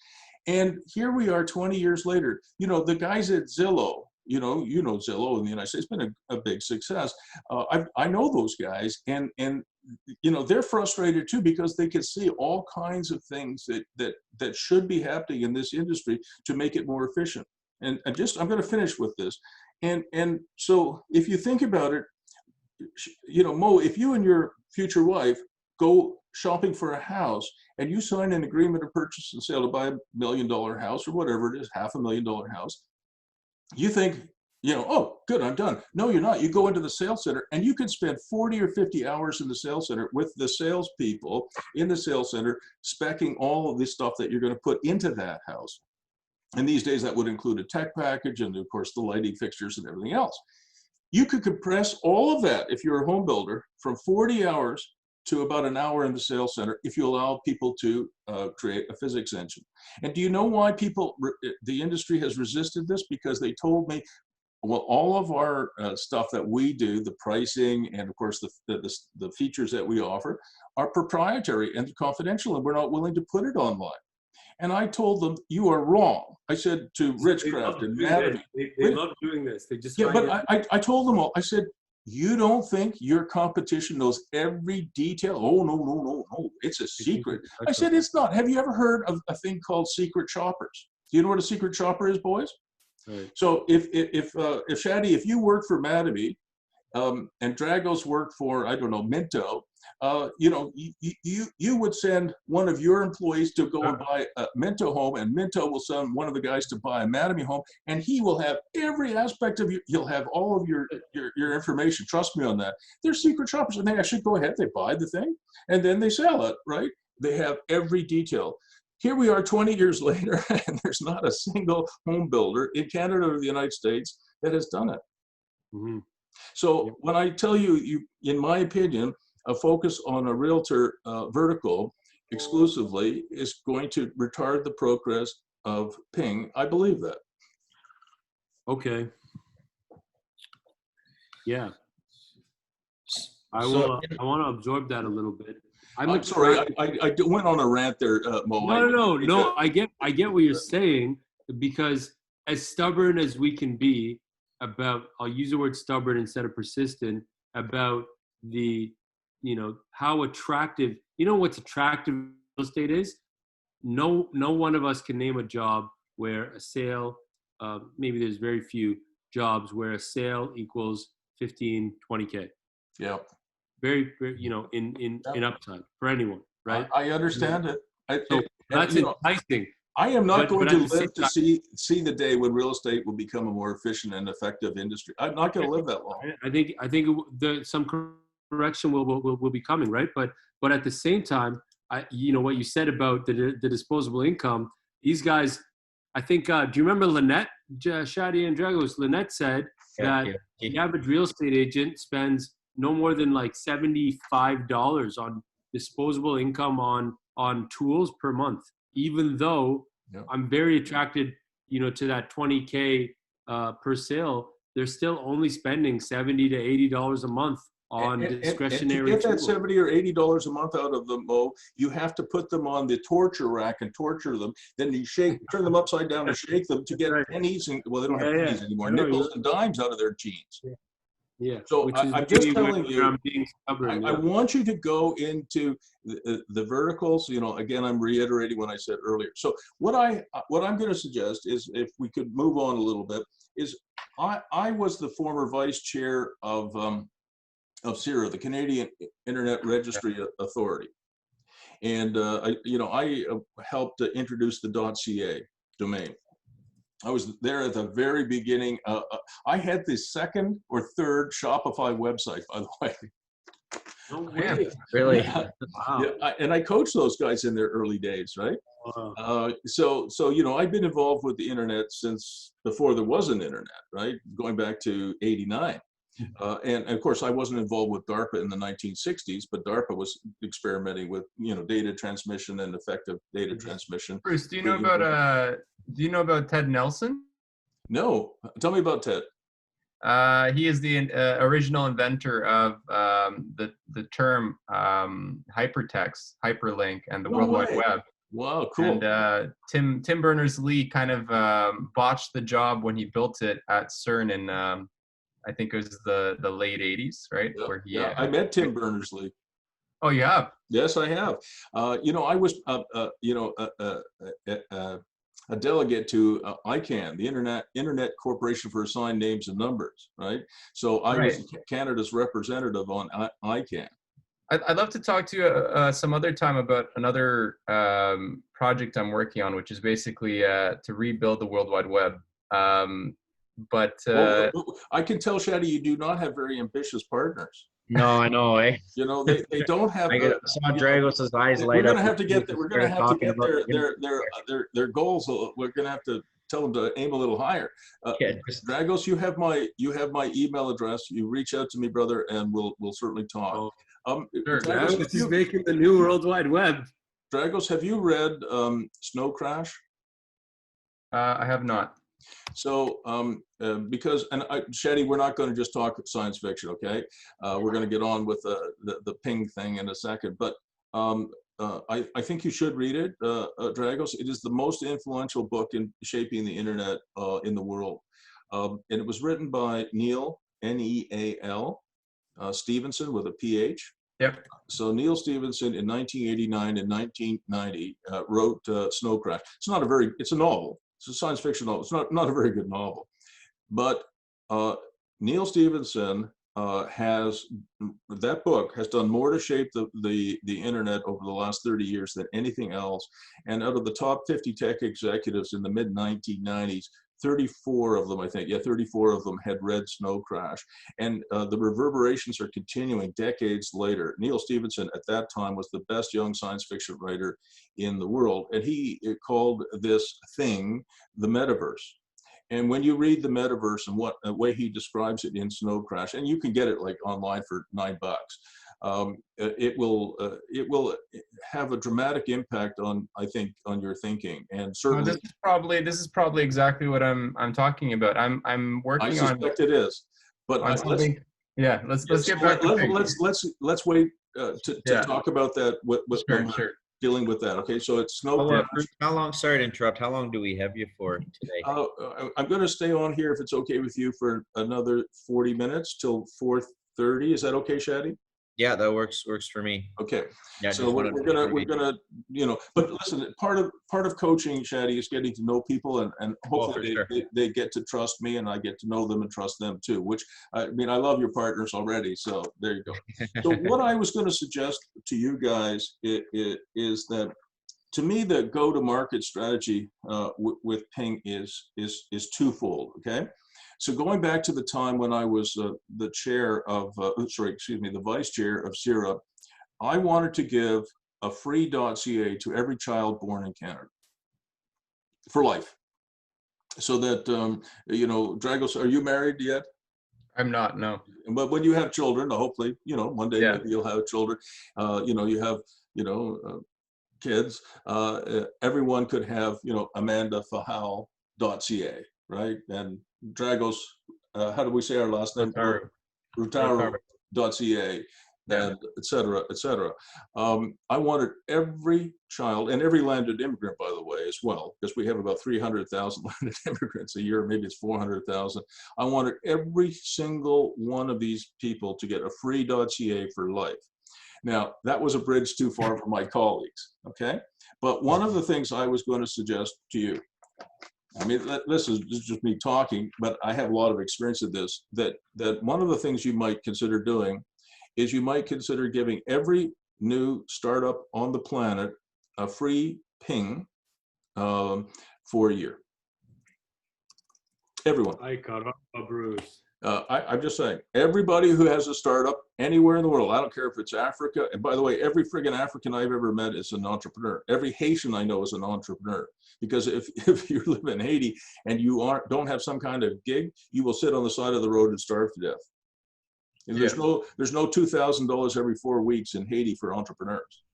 And here we are 20 years later. The guys at Zillow, Zillow in the United States has been a big success. I know those guys, and they're frustrated too, because they can see all kinds of things that should be happening in this industry to make it more efficient. And I'm going to finish with this. And so if you think about it, Mo, if you and your future wife go shopping for a house and you sign an agreement of purchase and sale to buy $1 million house or whatever it is, $500,000 house, you think, oh, good, I'm done. No, you're not. You go into the sales center and you can spend 40 or 50 hours in the sales center with the salespeople in the sales center, speccing all of this stuff that you're going to put into that house. And these days that would include a tech package and of course the lighting fixtures and everything else. You could compress all of that, if you're a home builder, from 40 hours to about an hour in the sales center if you allow people to create a physics engine. And do you know why the industry has resisted this? Because they told me, well, all of our stuff that we do, the pricing and of course the features that we offer are proprietary and confidential, and we're not willing to put it online. And I told them, you are wrong. I said to Richcraft and Madden. They love doing this. They just I told them all. I said, you don't think your competition knows every detail? Oh, no. It's a secret. I said, it's not. Have you ever heard of a thing called secret shoppers? Do you know what a secret shopper is, boys? Right. So if Shaddi, if you work for Madame, and Dragos worked for, I don't know, Minto, you would send one of your employees to go and buy a Minto home, and Minto will send one of the guys to buy a Madame home, and he will have every aspect of he'll have all of your information. Trust me on that. They're secret shoppers, and they actually go ahead, they buy the thing, and then they sell it, right? They have every detail. Here we are 20 years later, and there's not a single home builder in Canada or the United States that has done it. Mm-hmm. So when I tell you, in my opinion, a focus on a realtor vertical exclusively is going to retard the progress of Ping. I believe that. Okay. Yeah. I want to absorb that a little bit. I'm sorry, I went on a rant there, Mo. No. I get what you're saying, because as stubborn as we can be about, I'll use the word stubborn instead of persistent, about the, how attractive, what's attractive real estate is? No one of us can name a job where a sale, maybe there's very few jobs where a sale equals 15, 20K. Yeah. Very, in upside for anyone, right? I understand it. That's enticing. I am not going to at the same live to see the day when real estate will become a more efficient and effective industry. I'm not going to live that long. I think some correction will be coming, right? But at the same time, what you said about the disposable income, these guys, I think, do you remember Lynette, Shaddi and Dragos? Lynette said that the average real estate agent spends no more than like $75 on disposable income on tools per month, even though I'm very attracted, to that 20K per sale. They're still only spending $70 to $80 a month on discretionary and to get tools. that $70 or $80 a month out of them, you have to put them on the torture rack and torture them. Then you turn them upside down and shake them to get pennies. They don't have pennies anymore. Nickels and dimes out of their jeans. Yeah. So I'm just telling you, I'm being stubborn, I want you to go into the verticals. Again, I'm reiterating what I said earlier. So what I'm going to suggest is, if we could move on a little bit, is I was the former vice chair of CIRA, the Canadian Internet Registry Authority, and I helped to introduce the .ca domain. I was there at the very beginning. I had the second or third Shopify website, by the way. No way. Really? Wow. Yeah, and I coached those guys in their early days, right? Wow. So I've been involved with the internet since before there was an internet, right? Going back to '89. And of course, I wasn't involved with DARPA in the 1960s, but DARPA was experimenting with, data transmission and effective data transmission. Bruce, do you know about Ted Nelson? No, tell me about Ted. He is the original inventor of the term hypertext, hyperlink, and the World Wide Web. Wow, cool. And Tim Berners-Lee kind of botched the job when he built it at CERN in I think it was the late 80s, right? Yeah, Where he, I met Tim Berners-Lee. Oh, you have? Yes, I have. I was, a delegate to ICANN, the Internet Corporation for Assigned Names and Numbers, right? So I was Canada's representative on ICANN. I'd love to talk to you some other time about another project I'm working on, which is basically to rebuild the World Wide Web. But I can tell, Shaddi, you do not have very ambitious partners. No, I know, eh? They don't have. I saw Dragos' eyes light up. We're gonna have to get their goals. We're gonna have to tell them to aim a little higher. Dragos, you have my email address. You reach out to me, brother, and we'll certainly talk. Sure. Dragos is making the new World Wide Web. Dragos, have you read Snow Crash? I have not. So, Shaddi, we're not going to just talk science fiction, okay? We're going to get on with the ping thing in a second. But I think you should read it, Dragos. It is the most influential book in shaping the internet in the world. And it was written by Neil, N-E-A-L, Stevenson with a P-H. Yep. So Neil Stevenson in 1989 and 1990 wrote Snow Crash. It's a novel. It's a science fiction novel. It's not a very good novel. But Neil Stevenson that book has done more to shape the internet over the last 30 years than anything else. And out of the top 50 tech executives in the mid 1990s, 34 of them, I think, 34 of them had read Snow Crash. And the reverberations are continuing decades later. Neil Stevenson at that time was the best young science fiction writer in the world. And he called this thing the metaverse. And when you read the metaverse and what the way he describes it in Snow Crash, and you can get it like online for $9, it will have a dramatic impact on, I think, on your thinking. And certainly, this is probably exactly what I'm talking about. I'm working on. I suspect it is, but let's get back. Let's wait to talk about that. Sure. Dealing with that. Okay, so it's Snow Crash. How long? Sorry to interrupt. How long do we have you for today? I'm going to stay on here if it's okay with you for another 40 minutes till 4:30. Is that okay, Shaddi? Yeah, that works for me. Okay. Yeah, so we're gonna but listen, part of coaching, Shaddi, is getting to know people and hopefully they get to trust me and I get to know them and trust them too, which I love your partners already, so there you go. So what I was going to suggest to you guys is that to me, the go-to-market strategy with Ping is twofold. Okay, so going back to the time when I was the chair of, the vice chair of CIRA, I wanted to give a free .ca to every child born in Canada for life. So that, Dragos, are you married yet? I'm not, no. But when you have children, hopefully, one day maybe you'll have children, you have, kids, everyone could have, AmandaFahel.ca, right? And Dragos, how do we say our last name? Rotaru.ca, and et cetera, et cetera. I wanted every child, and every landed immigrant, by the way, as well, because we have about 300,000 landed immigrants a year, maybe it's 400,000. I wanted every single one of these people to get a free .ca for life. Now, that was a bridge too far for my colleagues, okay? But one of the things I was going to suggest to you, I mean, this is just me talking, but I have a lot of experience of this, that one of the things you might consider doing is you might consider giving every new startup on the planet a free ping for a year. Everyone. Hi, Prof Bruce. I'm just saying, everybody who has a startup anywhere in the world, I don't care if it's Africa, and by the way, every friggin' African I've ever met is an entrepreneur. Every Haitian I know is an entrepreneur. Because if you live in Haiti and you don't have some kind of gig, you will sit on the side of the road and starve to death. And there's no $2,000 every 4 weeks in Haiti for entrepreneurs.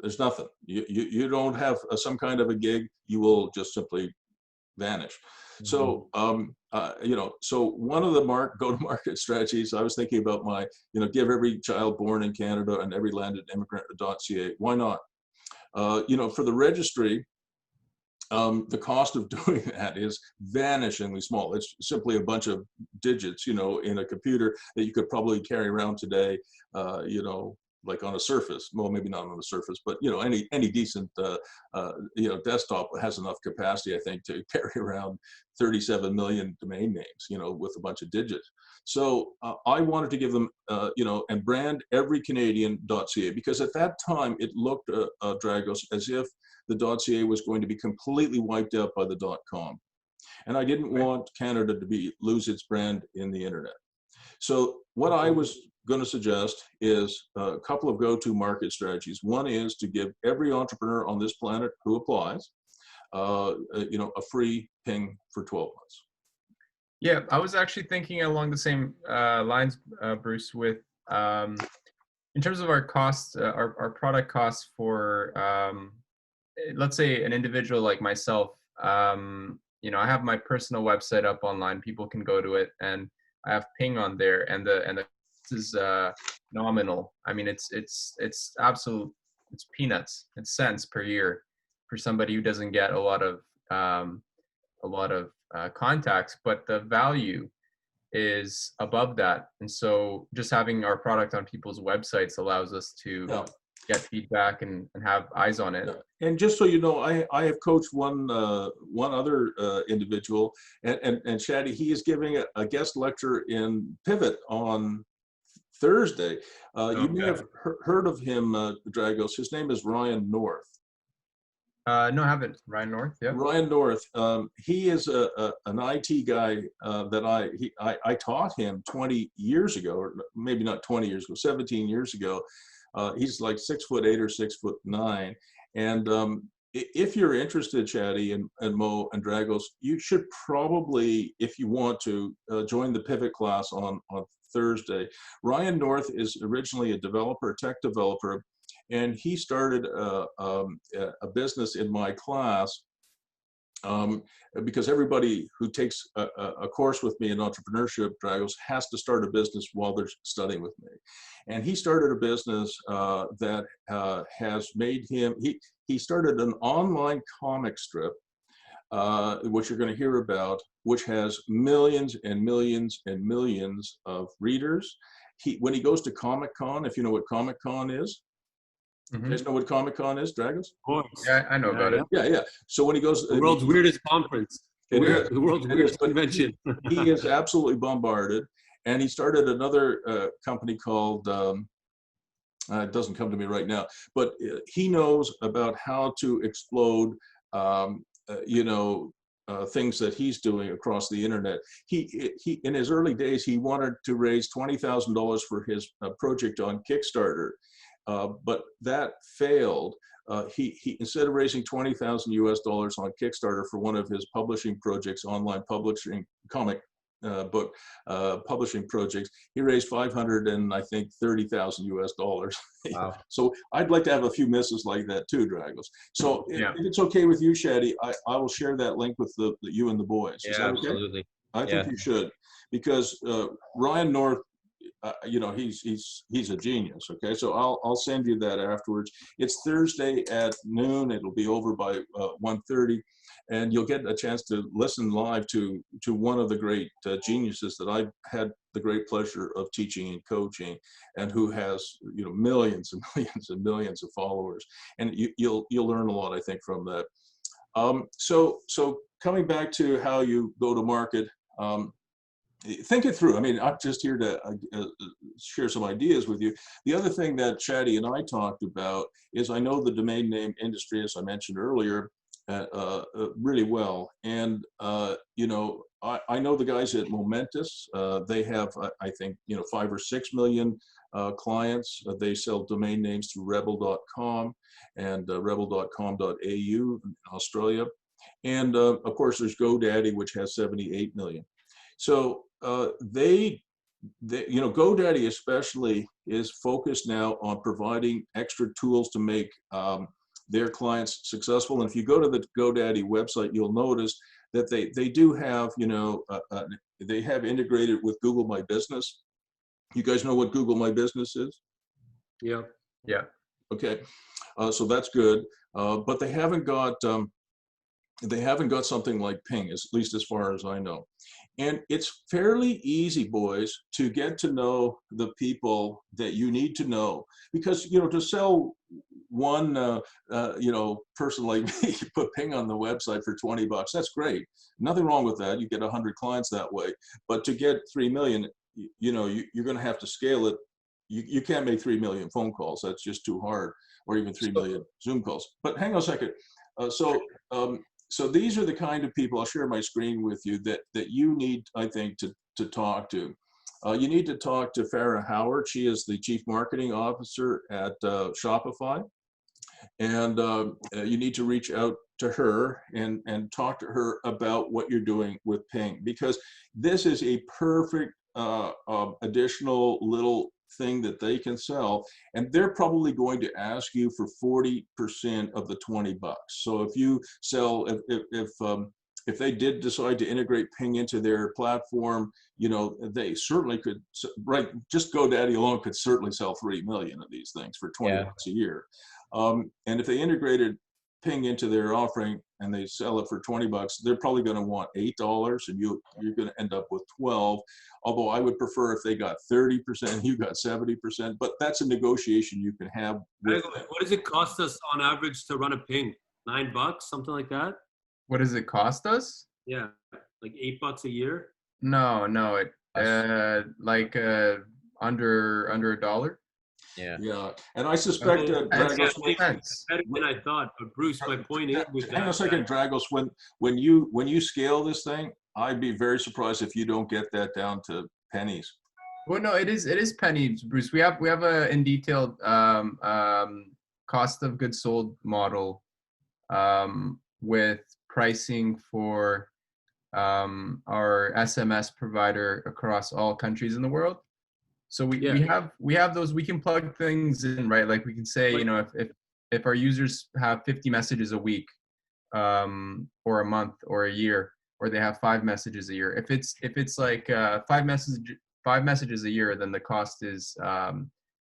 There's nothing. You don't have some kind of a gig, you will just simply vanish. So, so one of the go-to-market strategies, I was thinking about give every child born in Canada and every landed immigrant a .ca. Why not? For the registry, the cost of doing that is vanishingly small. It's simply a bunch of digits, in a computer that you could probably carry around today, like on a Surface. Well, maybe not on a Surface, but any decent desktop has enough capacity, I think, to carry around 37 million domain names, with a bunch of digits. So I wanted to give them, and brand every Canadian.ca, because at that time it looked, Dragos, as if the .ca was going to be completely wiped out by the .com, and I didn't want Canada to lose its brand in the internet. So what I was going to suggest is a couple of go-to market strategies. One is to give every entrepreneur on this planet who applies, a free ping for 12 months. Yeah, I was actually thinking along the same lines, Bruce, with in terms of our costs, our product costs for, let's say an individual like myself. I have my personal website up online. People can go to it, and I have Ping on there, and the is nominal. I mean, it's peanuts. It's cents per year for somebody who doesn't get a lot of contacts, but the value is above that. And so just having our product on people's websites allows us to get feedback and have eyes on it. And just so you know, I have coached one other individual, and Shaddi, he is giving a guest lecture in Pivot on Thursday. You may have heard of him, Dragos. His name is Ryan North. No, I haven't. Ryan North, yeah. Ryan North. He is an IT guy that I taught him 20 years ago, or maybe not 20 years ago, 17 years ago. He's like 6'8" or 6'9", and if you're interested, Shaddi and Mo and Dragos, you should probably, if you want to, join the Pivot class on Thursday. Ryan North is originally a tech developer, and he started a business in my class because everybody who takes a course with me in entrepreneurship, Dragos, has to start a business while they're studying with me. And he started a business that has made him, he started an online comic strip, which you're going to hear about, which has millions and millions and millions of readers. When he goes to Comic-Con, if you know what Comic-Con is, you guys know what Comic-Con is, Dragos? Of course. Yeah, I know about it. Yeah. So when he goes, the world's weirdest conference, the world's weirdest convention. He is absolutely bombarded, and he started another company called It doesn't come to me right now, but he knows about how to explode, you know, things that he's doing across the internet. He in his early days, he wanted to raise $20,000 for his project on Kickstarter, but that failed. He instead of raising 20,000 US dollars on Kickstarter for one of his publishing projects, online publishing comic book publishing projects, he raised 500 and I think 30,000 US dollars. Wow. So I'd like to have a few misses like that too, Dragos. So if it's okay with you, Shaddi, I will share that link with you and the boys. Is Yeah, that okay? absolutely. I think you should, because Ryan North, you know, he's a genius. Okay, so I'll send you that afterwards. It's Thursday at noon. It'll be over by 1:30, and you'll get a chance to listen live to one of the great geniuses that I've had the great pleasure of teaching and coaching, and who has, you know, millions and millions and millions of followers. And you'll learn a lot, I think, from that. So coming back to how you go to market. Think it through. I mean, I'm just here to share some ideas with you. The other thing that Shaddi and I talked about is I know the domain name industry, as I mentioned earlier, really well. And, you know, I know the guys at Momentous. They have, I think, you know, 5 or 6 million clients. They sell domain names through rebel.com and rebel.com.au in Australia. And, of course, there's GoDaddy, which has 78 million. So they, you know, GoDaddy especially is focused now on providing extra tools to make their clients successful. And if you go to the GoDaddy website, you'll notice that they do have, you know, they have integrated with Google My Business. You guys know what Google My Business is? Yeah. Yeah. Okay, so that's good, but they haven't got something like Ping, at least as far as I know. And it's fairly easy, boys, to get to know the people that you need to know, because, you know, to sell one, you know, person like me, you put Ping on the website for $20, that's great. Nothing wrong with that. You get 100 clients that way. But to get 3 million, you know, you're going to have to scale it. You can't make 3 million phone calls. That's just too hard, or even 3 million Zoom calls. But hang on a second. So these are the kind of people, I'll share my screen with you, that you need, I think, to talk to. You need to talk to Farrah Howard. She is the Chief Marketing Officer at Shopify. And you need to reach out to her and talk to her about what you're doing with Ping, because this is a perfect additional little thing that they can sell, and they're probably going to ask you for 40% of the $20. So if you sell, if they did decide to integrate Ping into their platform, you know, they certainly could, right? Just GoDaddy alone could certainly sell 3 million of these things for $20 a year. And if they integrated Ping into their offering and they sell it for $20, they're probably going to want $8, and you're going to end up with 12. Although I would prefer if they got 30%, you got 70%, but that's a negotiation you can have with them. What does it cost us on average to run a Ping? $9, something like that? What does it cost us? Yeah, like $8 a year? No, it like under $1. Yeah, and I suspect Dragos, better than I thought. But Bruce, my point is, hang on a second, Dragos. When you scale this thing, I'd be very surprised if you don't get that down to pennies. Well, no, it is pennies, Bruce. We have a in detailed cost of goods sold model with pricing for our SMS provider across all countries in the world. So we have those. We can plug things in, right? Like we can say, you know, if our users have 50 messages a week, or a month, or a year, or they have 5 messages a year. If it's like 5 messages a year, then the cost is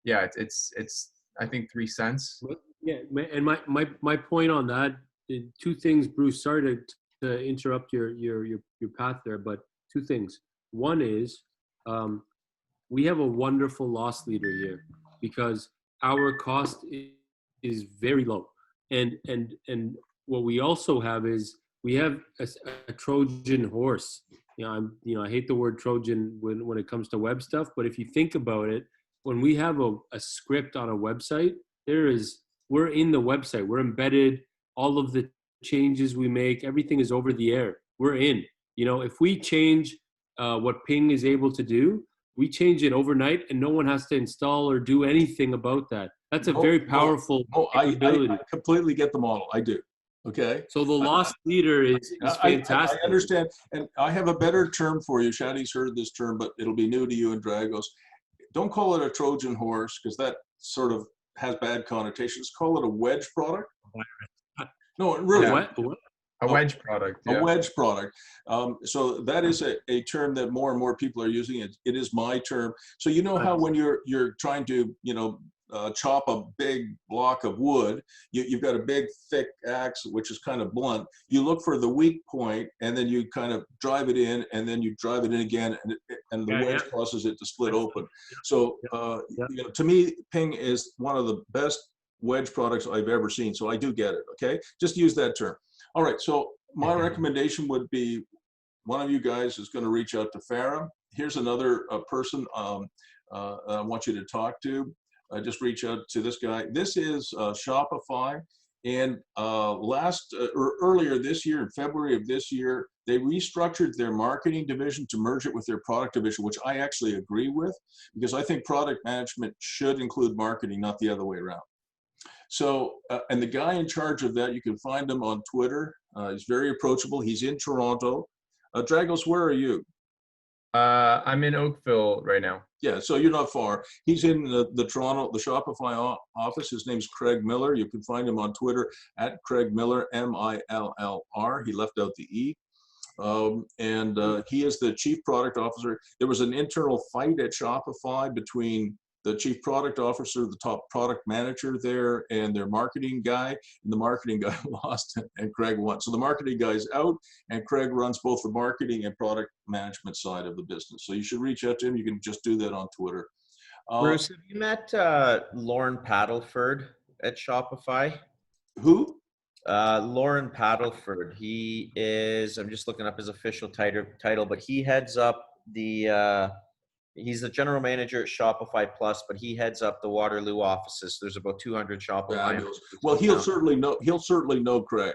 it's I think 3 cents. Yeah, and my point on that, 2 things, Bruce. Sorry to interrupt your path there, but 2 things. One is, we have a wonderful loss leader here because our cost is very low, and what we also have is we have a Trojan horse. I hate the word Trojan when it comes to web stuff, but if you think about it, when we have a script on a website, we're in the website, we're embedded, all of the changes we make, everything is over the air. We're in. If we change what Ping is able to do, we change it overnight and no one has to install or do anything about that. That's a very powerful capability. I completely get the model. I do. Okay. So the loss leader is fantastic. I understand. And I have a better term for you. Shaddi's heard this term, but it'll be new to you in Dragos. Don't call it a Trojan horse because that sort of has bad connotations. Call it a wedge product. No, really. What? A wedge product. Yeah. A wedge product. So that is a term that more and more people are using. It is my term. So how when you're trying to chop a big block of wood, you've got a big thick axe which is kind of blunt. You look for the weak point and then you kind of drive it in and then you drive it in again and the wedge causes it to split open. So to me, Ping is one of the best wedge products I've ever seen. So I do get it. Okay, just use that term. All right, so my recommendation would be one of you guys is going to reach out to Farah. Here's another person I want you to talk to. Just reach out to this guy. This is Shopify. And earlier this year, in February of this year, they restructured their marketing division to merge it with their product division, which I actually agree with, because I think product management should include marketing, not the other way around. So, and the guy in charge of that, you can find him on Twitter. He's very approachable. He's in Toronto. Dragos, where are you? I'm in Oakville right now. Yeah, so you're not far. He's in the Toronto, the Shopify office. His name's Craig Miller. You can find him on Twitter at Craig Miller, MILLR. He left out the E. He is the chief product officer. There was an internal fight at Shopify between the chief product officer, the top product manager there, and their marketing guy. And the marketing guy lost and Craig won. So the marketing guy's out and Craig runs both the marketing and product management side of the business. So you should reach out to him. You can just do that on Twitter. Bruce, have you met Lauren Paddleford at Shopify? Who? Lauren Paddleford. He is, I'm just looking up his official title, but he heads up he's the general manager at Shopify Plus, but he heads up the Waterloo offices. There's about 200 Shopify. Well, he'll certainly know Craig.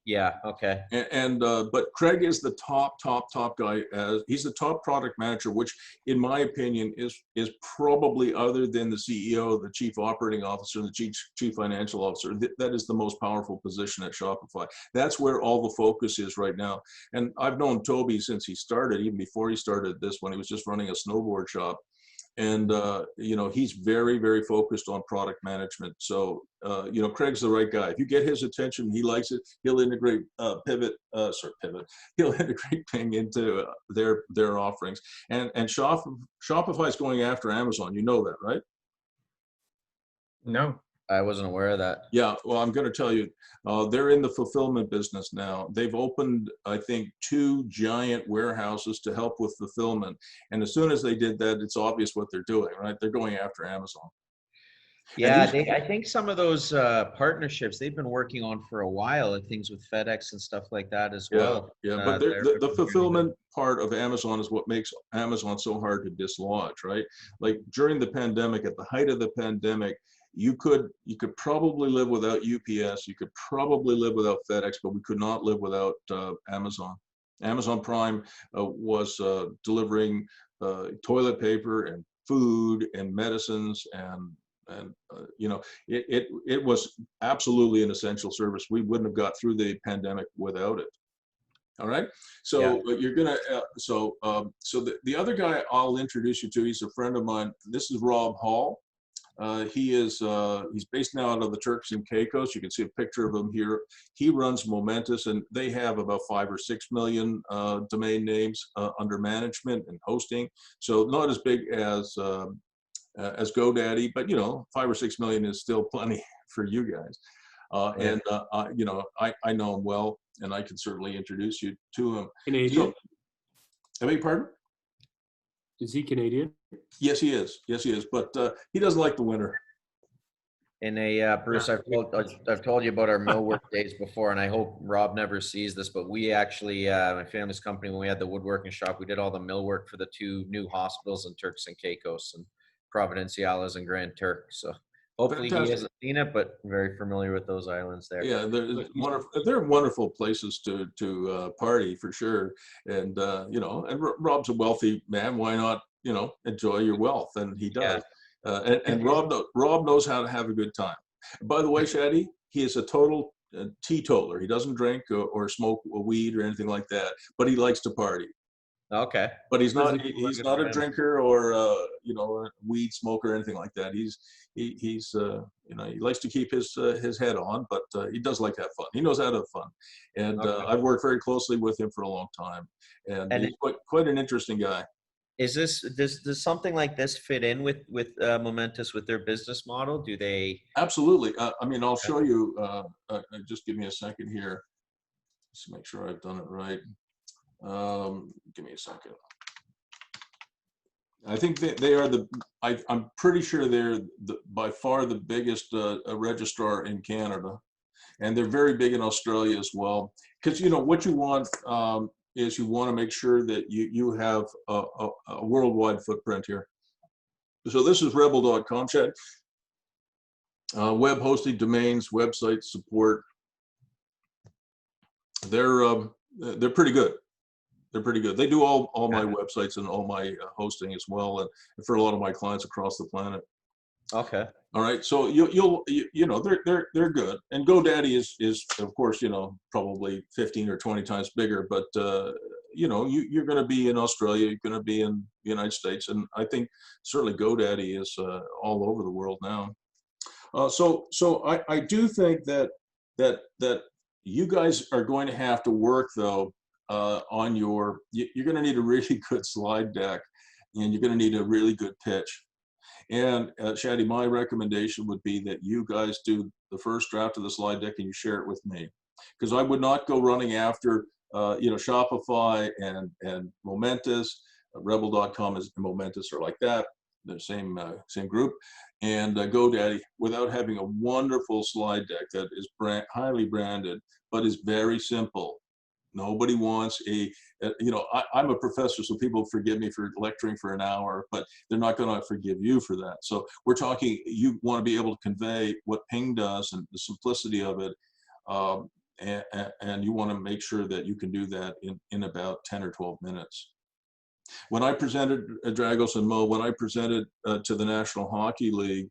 Yeah. Okay. But Craig is the top guy. He's the top product manager, which, in my opinion, is probably, other than the CEO, the chief operating officer, the chief financial officer, that is the most powerful position at Shopify. That's where all the focus is right now. And I've known Toby since he started, even before he started this, when he was just running a snowboard shop. And, he's very, very focused on product management. So, Craig's the right guy. If you get his attention, he likes it, he'll integrate Pivot. He'll integrate Ping into their offerings. And Shopify is going after Amazon. You know that, right? No. I wasn't aware of that. Yeah, well, I'm going to tell you, they're in the fulfillment business now. They've opened, I think, 2 giant warehouses to help with fulfillment. And as soon as they did that, it's obvious what they're doing, right? They're going after Amazon. Yeah, I think some of those partnerships they've been working on for a while, and things with FedEx and stuff like that as well. Yeah, but the fulfillment part of Amazon is what makes Amazon so hard to dislodge, right? Like during the pandemic, at the height of the pandemic, you could probably live without UPS. You could probably live without FedEx, but we could not live without Amazon. Amazon Prime was delivering toilet paper and food and medicines and it was absolutely an essential service. We wouldn't have got through the pandemic without it. All right. So you're gonna. So the other guy I'll introduce you to. He's a friend of mine. This is Rob Hall. He's based now out of the Turks and Caicos. You can see a picture of him here. He runs Momentous, and they have about 5 or 6 million domain names under management and hosting. So not as big as GoDaddy, but 5 or 6 million is still plenty for you guys. I know him well, and I can certainly introduce you to him. Canadian? I beg your pardon? Is he Canadian? Yes, he is. But he doesn't like the winter. And Bruce, I've told you about our millwork days before, and I hope Rob never sees this, but we actually, my family's company, when we had the woodworking shop, we did all the millwork for the 2 new hospitals in Turks and Caicos, and Providenciales and Grand Turk. So hopefully he Fantastic. hasn't seen it, but very familiar with those islands there. Yeah, they're wonderful places to party for sure. And you know, and Rob's a wealthy man. Why not, you know, enjoy your wealth? And he does. And Rob knows how to have a good time. By the way, Shaddi, he is a total teetotaler. He doesn't drink or smoke weed or anything like that, but he likes to party. Okay. But he's not a drinker or you know, a weed smoker or anything like that. He's you know, he likes to keep his head on, but he does like to have fun. He knows how to have fun, and I've worked very closely with him for a long time, and he's quite an interesting guy. Does something like this fit in with Momentous, with their business model? Do they? Absolutely. I mean, I'll show you. Just give me a second here. Just make sure I've done it right. Give me a second. I think they are I'm pretty sure they're by far the biggest registrar in Canada, and they're very big in Australia as well. Because, you know, what you want is you want to make sure that you have a worldwide footprint here. So this is rebel.com, Chad. Web hosting, domains, website support. They're pretty good. They're pretty good. They do all my websites and all my hosting as well, and for a lot of my clients across the planet. Okay. All right. So you know, they're good. And GoDaddy is of course, you know, probably 15 or 20 times bigger, but you know, you're going to be in Australia, you're going to be in the United States, and I think certainly GoDaddy is all over the world now. So I do think that you guys are going to have to work though on you're going to need a really good slide deck, and you're going to need a really good pitch. And Shaddi, my recommendation would be that you guys do the first draft of the slide deck and you share it with me, because I would not go running after you know, Shopify and Momentous. Rebel.com and Momentous are like that. They're same group, and GoDaddy, without having a wonderful slide deck that is highly branded but is very simple. Nobody wants you know, I'm a professor, so people forgive me for lecturing for an hour, but they're not going to forgive you for that. So we're talking, you want to be able to convey what Ping does and the simplicity of it, and you want to make sure that you can do that in about 10 or 12 minutes. When I presented Dragos and Mo, when I presented to the National Hockey League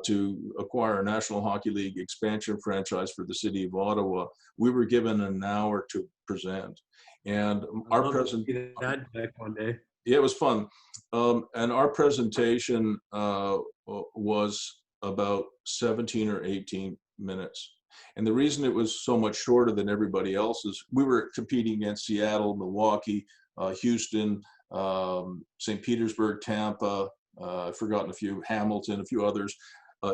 to acquire a National Hockey League expansion franchise for the city of Ottawa, we were given an hour to present. And our presentation, that deck one day. Yeah, it was fun. And our presentation was about 17 or 18 minutes. And the reason it was so much shorter than everybody else's, we were competing against Seattle, Milwaukee, Houston, St. Petersburg, Tampa, I've forgotten a few, Hamilton, a few others,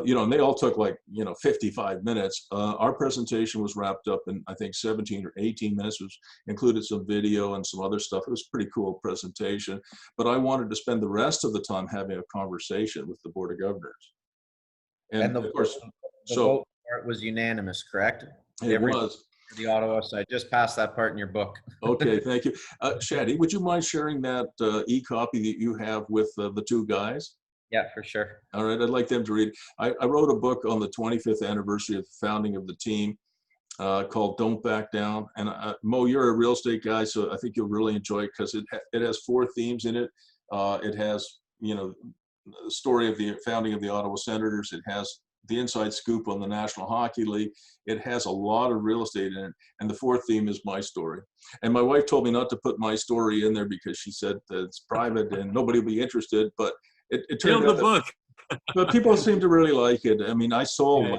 you know, and they all took like, you know, 55 minutes. Our presentation was wrapped up in, I think, 17 or 18 minutes, which included some video and some other stuff. It was a pretty cool presentation, but I wanted to spend the rest of the time having a conversation with the Board of Governors. And of course, the vote part was unanimous, correct? It was. The Ottawa side. Just pass that part in your book. Okay, thank you. Shaddi, would you mind sharing that e-copy that you have with the two guys? Yeah, for sure. All right, I'd like them to read. I wrote a book on the 25th anniversary of the founding of the team called Don't Back Down. And Mo, you're a real estate guy, so I think you'll really enjoy it, because it has 4 themes in it. It has, you know, the story of the founding of the Ottawa Senators. It has the inside scoop on the National Hockey League. It has a lot of real estate in it. And the 4th theme is my story. And my wife told me not to put my story in there because she said that it's private and nobody will be interested, but it turned out the book. But people seem to really like it. I mean, I sold,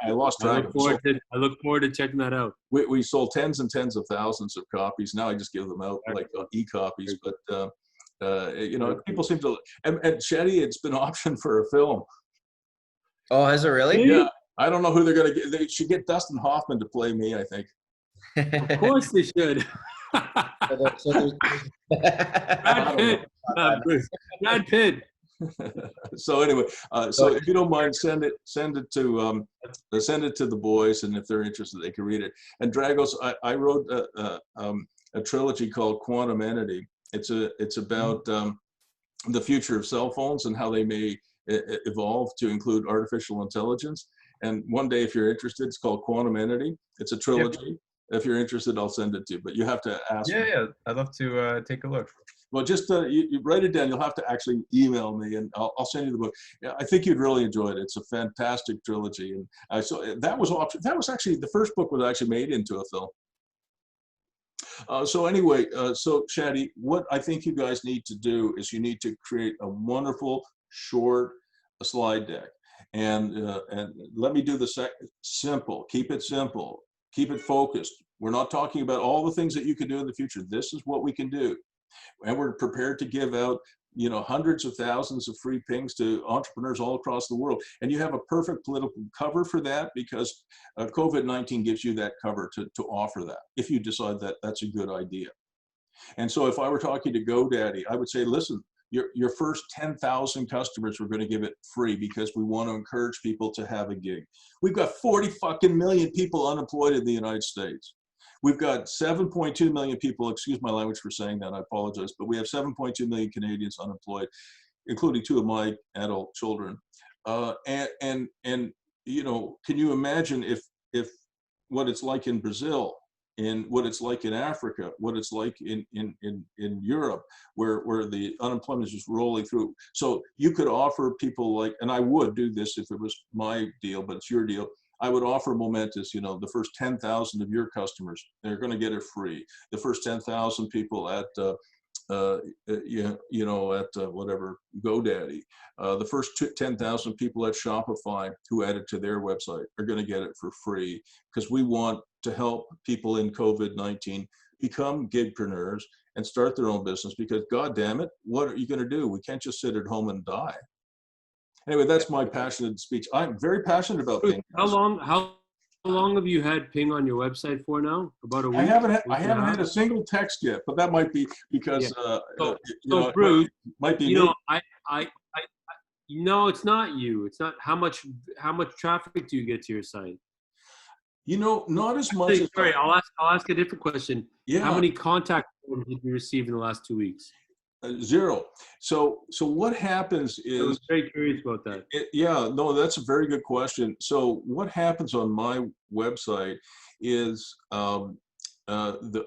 I lost track of it. I look forward to checking that out. We sold tens and tens of thousands of copies. Now I just give them out like e-copies, but you know, people seem to, and Shaddi, it's been optioned for a film. Oh, has it really? Yeah. I don't know who they're going to get. They should get Dustin Hoffman to play me, I think. Of course they should. Brad Pitt. Brad Pitt. So anyway, so if you don't mind, send it to the boys, and if they're interested, they can read it. And Dragos, I wrote a trilogy called Quantum Entity. It's about the future of cell phones and how they may evolve to include artificial intelligence. And one day, if you're interested, it's called Quantum Entity. It's a trilogy. If you're interested, I'll send it to you, but you have to ask me. Yeah, I'd love to take a look. Well, just you write it down. You'll have to actually email me, and I'll send you the book. Yeah, I think you'd really enjoy it. It's a fantastic trilogy, and so that was actually the first book was actually made into a film. So anyway, so Shaddi, what I think you guys need to do is you need to create a wonderful short slide deck, and let me do the simple. Keep it simple. Keep it focused. We're not talking about all the things that you can do in the future. This is what we can do. And we're prepared to give out, hundreds of thousands of free pings to entrepreneurs all across the world. And you have a perfect political cover for that, because COVID-19 gives you that cover to offer that, if you decide that that's a good idea. And so if I were talking to GoDaddy, I would say, listen, your first 10,000 customers, we're going to give it free, because we want to encourage people to have a gig. We've got 40 fucking million people unemployed in the United States. We've got 7.2 million people, excuse my language for saying that, I apologize, but we have 7.2 million Canadians unemployed, including 2 of my adult children. And can you imagine if what it's like in Brazil, in what it's like in Africa, what it's like in Europe, where the unemployment is just rolling through. So you could offer people like, and I would do this if it was my deal, but it's your deal. I would offer momentous, the first 10,000 of your customers, they're going to get it free. The first 10,000 people at, whatever, GoDaddy. The first 10,000 people at Shopify who add it to their website are going to get it for free, because we want to help people in COVID-19 become gigpreneurs and start their own business, because God damn it, what are you going to do? We can't just sit at home and die. Anyway, that's my passionate speech. I'm very passionate about Ping. How long have you had Ping on your website for now? About a week? I haven't had a single text yet, but that might be because Bruce, might be no, it's not you. It's not. How much traffic do you get to your site? Not as much. Sorry, I'll ask a different question. Yeah. How many contact forms did you receive in the last 2 weeks? 0. So what happens is, I was very curious about that. That's a very good question. So what happens on my website is the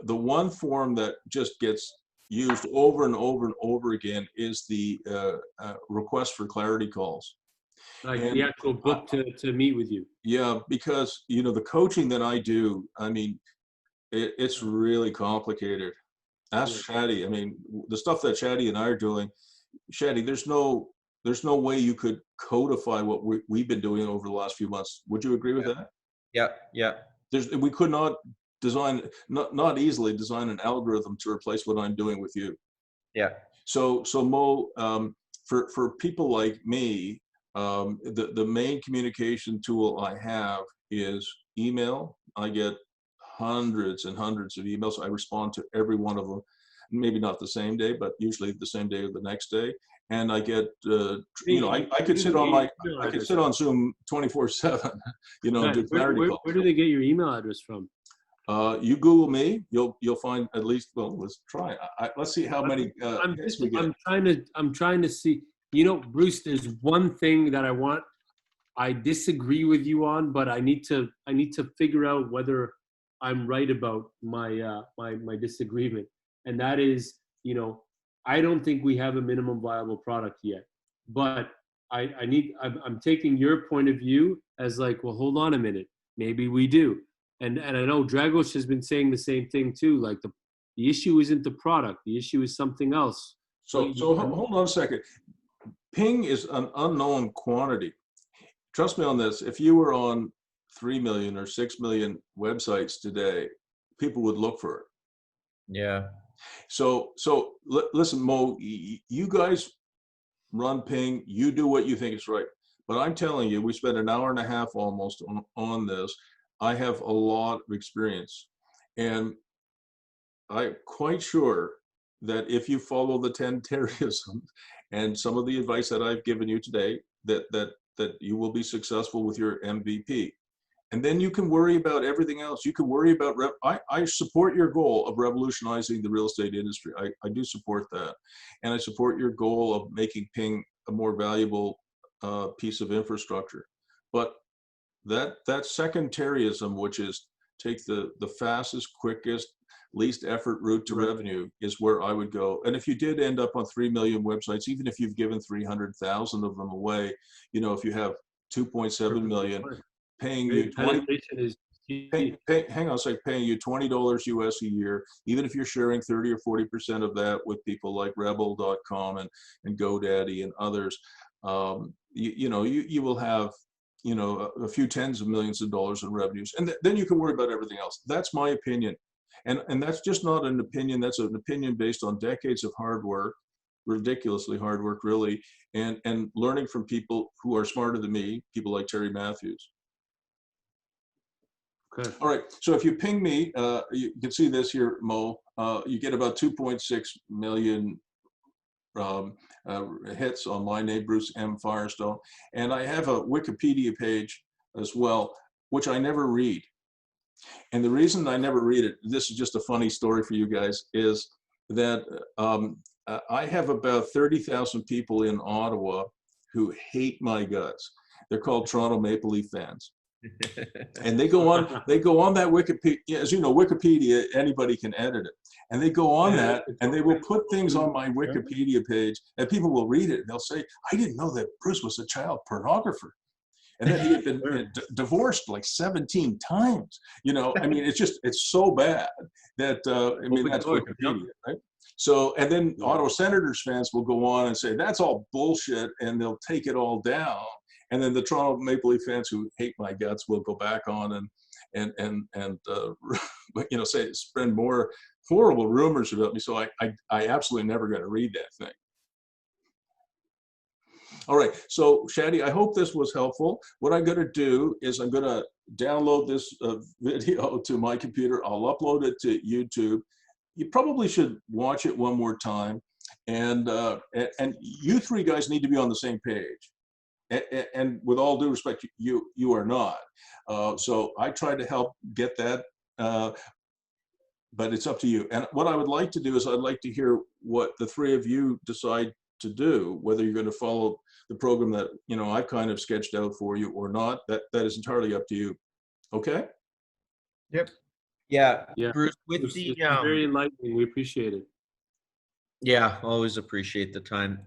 one form that just gets used over and over and over again is the request for clarity calls. Like the actual book to meet with you. Yeah, because the coaching that I do, I mean, it's really complicated. Ask Shaddi. I mean, the stuff that Shaddi and I are doing, Shaddi, there's no way you could codify what we've been doing over the last few months. Would you agree with that? Yeah. We could not not easily design an algorithm to replace what I'm doing with you. Yeah. So Mo, for people like me, the main communication tool I have is email. I get hundreds and hundreds of emails. I respond to every one of them, maybe not the same day, but usually the same day or the next day. And I get, I could sit on Zoom 24/7, do clarity calls. Where do they get your email address from? You Google me, you'll find at least. Well, let's try. Let's see how many hits we get. I'm trying to see. Bruce, there's one thing that I disagree with you on, but I need to figure out whether I'm right about my my disagreement, and that is, I don't think we have a minimum viable product yet, but I'm taking your point of view as like, well, hold on a minute, maybe we do, and I know Dragos has been saying the same thing too, like the issue isn't the product, the issue is something else. So hold on a second. Ping is an unknown quantity. Trust me on this. If you were on 3 million or 6 million websites today, people would look for it. Yeah. So listen, Mo, you guys run Ping, you do what you think is right. But I'm telling you, we spent an hour and a half almost on this. I have a lot of experience. And I'm quite sure that if you follow the 10 Terryisms and some of the advice that I've given you today, that you will be successful with your MVP. And then you can worry about everything else. You can worry about, I support your goal of revolutionizing the real estate industry. I do support that. And I support your goal of making Ping a more valuable piece of infrastructure. But that second Terryism, which is take the fastest, quickest, least effort route to revenue, is where I would go. And if you did end up on 3 million websites, even if you've given 300,000 of them away, you know, if you have 2.7 million, paying you 20, hang on a sec, paying you $20 US a year, even if you're sharing 30 or 40% of that with people like Rebel.com and GoDaddy and others, you will have, you know, a few tens of millions of dollars in revenues, and then you can worry about everything else. That's my opinion, and that's just not an opinion. That's an opinion based on decades of hard work, ridiculously hard work, really, and learning from people who are smarter than me, people like Terry Matthews. Okay. All right. So if you ping me, you can see this here, Mo. You get about 2.6 million hits on my name, Bruce M. Firestone. And I have a Wikipedia page as well, which I never read. And the reason I never read it, this is just a funny story for you guys, is that I have about 30,000 people in Ottawa who hate my guts. They're called Toronto Maple Leaf fans. And they go on that Wikipedia, as you know, Wikipedia, anybody can edit it. And they go on that and they will put things on my Wikipedia page and people will read it. And they'll say, I didn't know that Bruce was a child pornographer. And then he had been divorced like 17 times. You know, I mean, it's so bad that, I mean, that's Wikipedia, right? So, and then Ottawa Senators fans will go on and say, that's all bullshit, and they'll take it all down. And then the Toronto Maple Leaf fans who hate my guts will go back on and you know, spread more horrible rumors about me. So I absolutely never got to read that thing. All right, so Shaddi, I hope this was helpful. What I'm going to do is I'm going to download this video to my computer. I'll upload it to YouTube. You probably should watch it one more time, and you three guys need to be on the same page. And with all due respect, you are not. So I tried to help get that, but it's up to you. And what I would like to do is I'd like to hear what the three of you decide to do, whether you're going to follow the program that, you know, I've kind of sketched out for you or not. That is entirely up to you. Okay? Yep. Yeah, Yeah. Bruce, with It's the very enlightening. We appreciate it. yeah, always appreciate the time.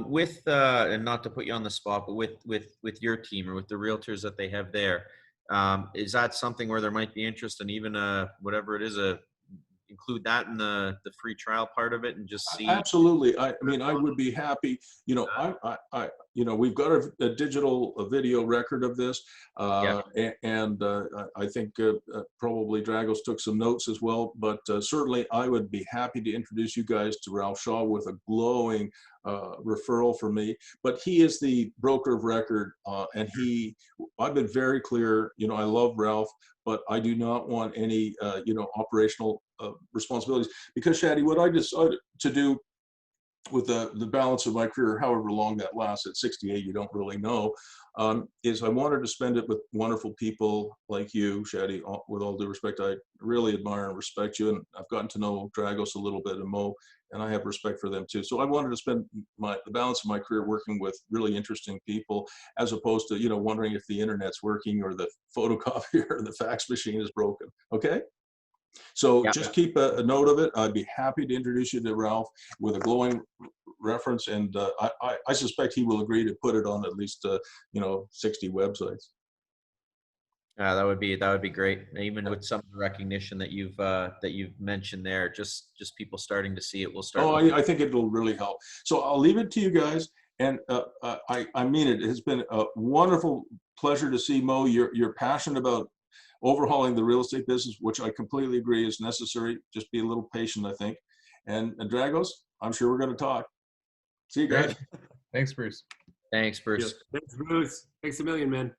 With and not to put you on the spot, but with your team or with the realtors that they have there, is that something where there might be interest in even whatever it is, include that in the free trial part of it and just see? Absolutely. I mean, I would be happy. You know, I you know, we've got a digital video record of this, and I think probably Dragos took some notes as well. But certainly, I would be happy to introduce you guys to Ralph Shaw with a glowing referral for me. But he is the broker of record, and I've been very clear. You know, I love Ralph, but I do not want any you know, operational responsibilities, because Shaddi, what I decided to do with the balance of my career, however long that lasts, at 68, you don't really know, is I wanted to spend it with wonderful people like you, Shaddi. With all due respect, I really admire and respect you, and I've gotten to know Dragos a little bit, and Mo, and I have respect for them too. So I wanted to spend the balance of my career working with really interesting people, as opposed to, you know, wondering if the internet's working or the photocopier or the fax machine is broken. Okay? So just keep a note of it. I'd be happy to introduce you to Ralph with a glowing reference, and I suspect he will agree to put it on at least you know, 60 websites. That would be great. Even with some of the recognition that you've mentioned there, just people starting to see it will start. Oh, I think it'll really help. So I'll leave it to you guys, and I mean it. It has been a wonderful pleasure to see, Mo. You're passionate about overhauling the real estate business, which I completely agree is necessary. Just be a little patient, I think. And Dragos, I'm sure we're going to talk. See you guys. Great. Thanks, Bruce. Thanks, Bruce. Yeah. Thanks, Bruce. Thanks a million, man.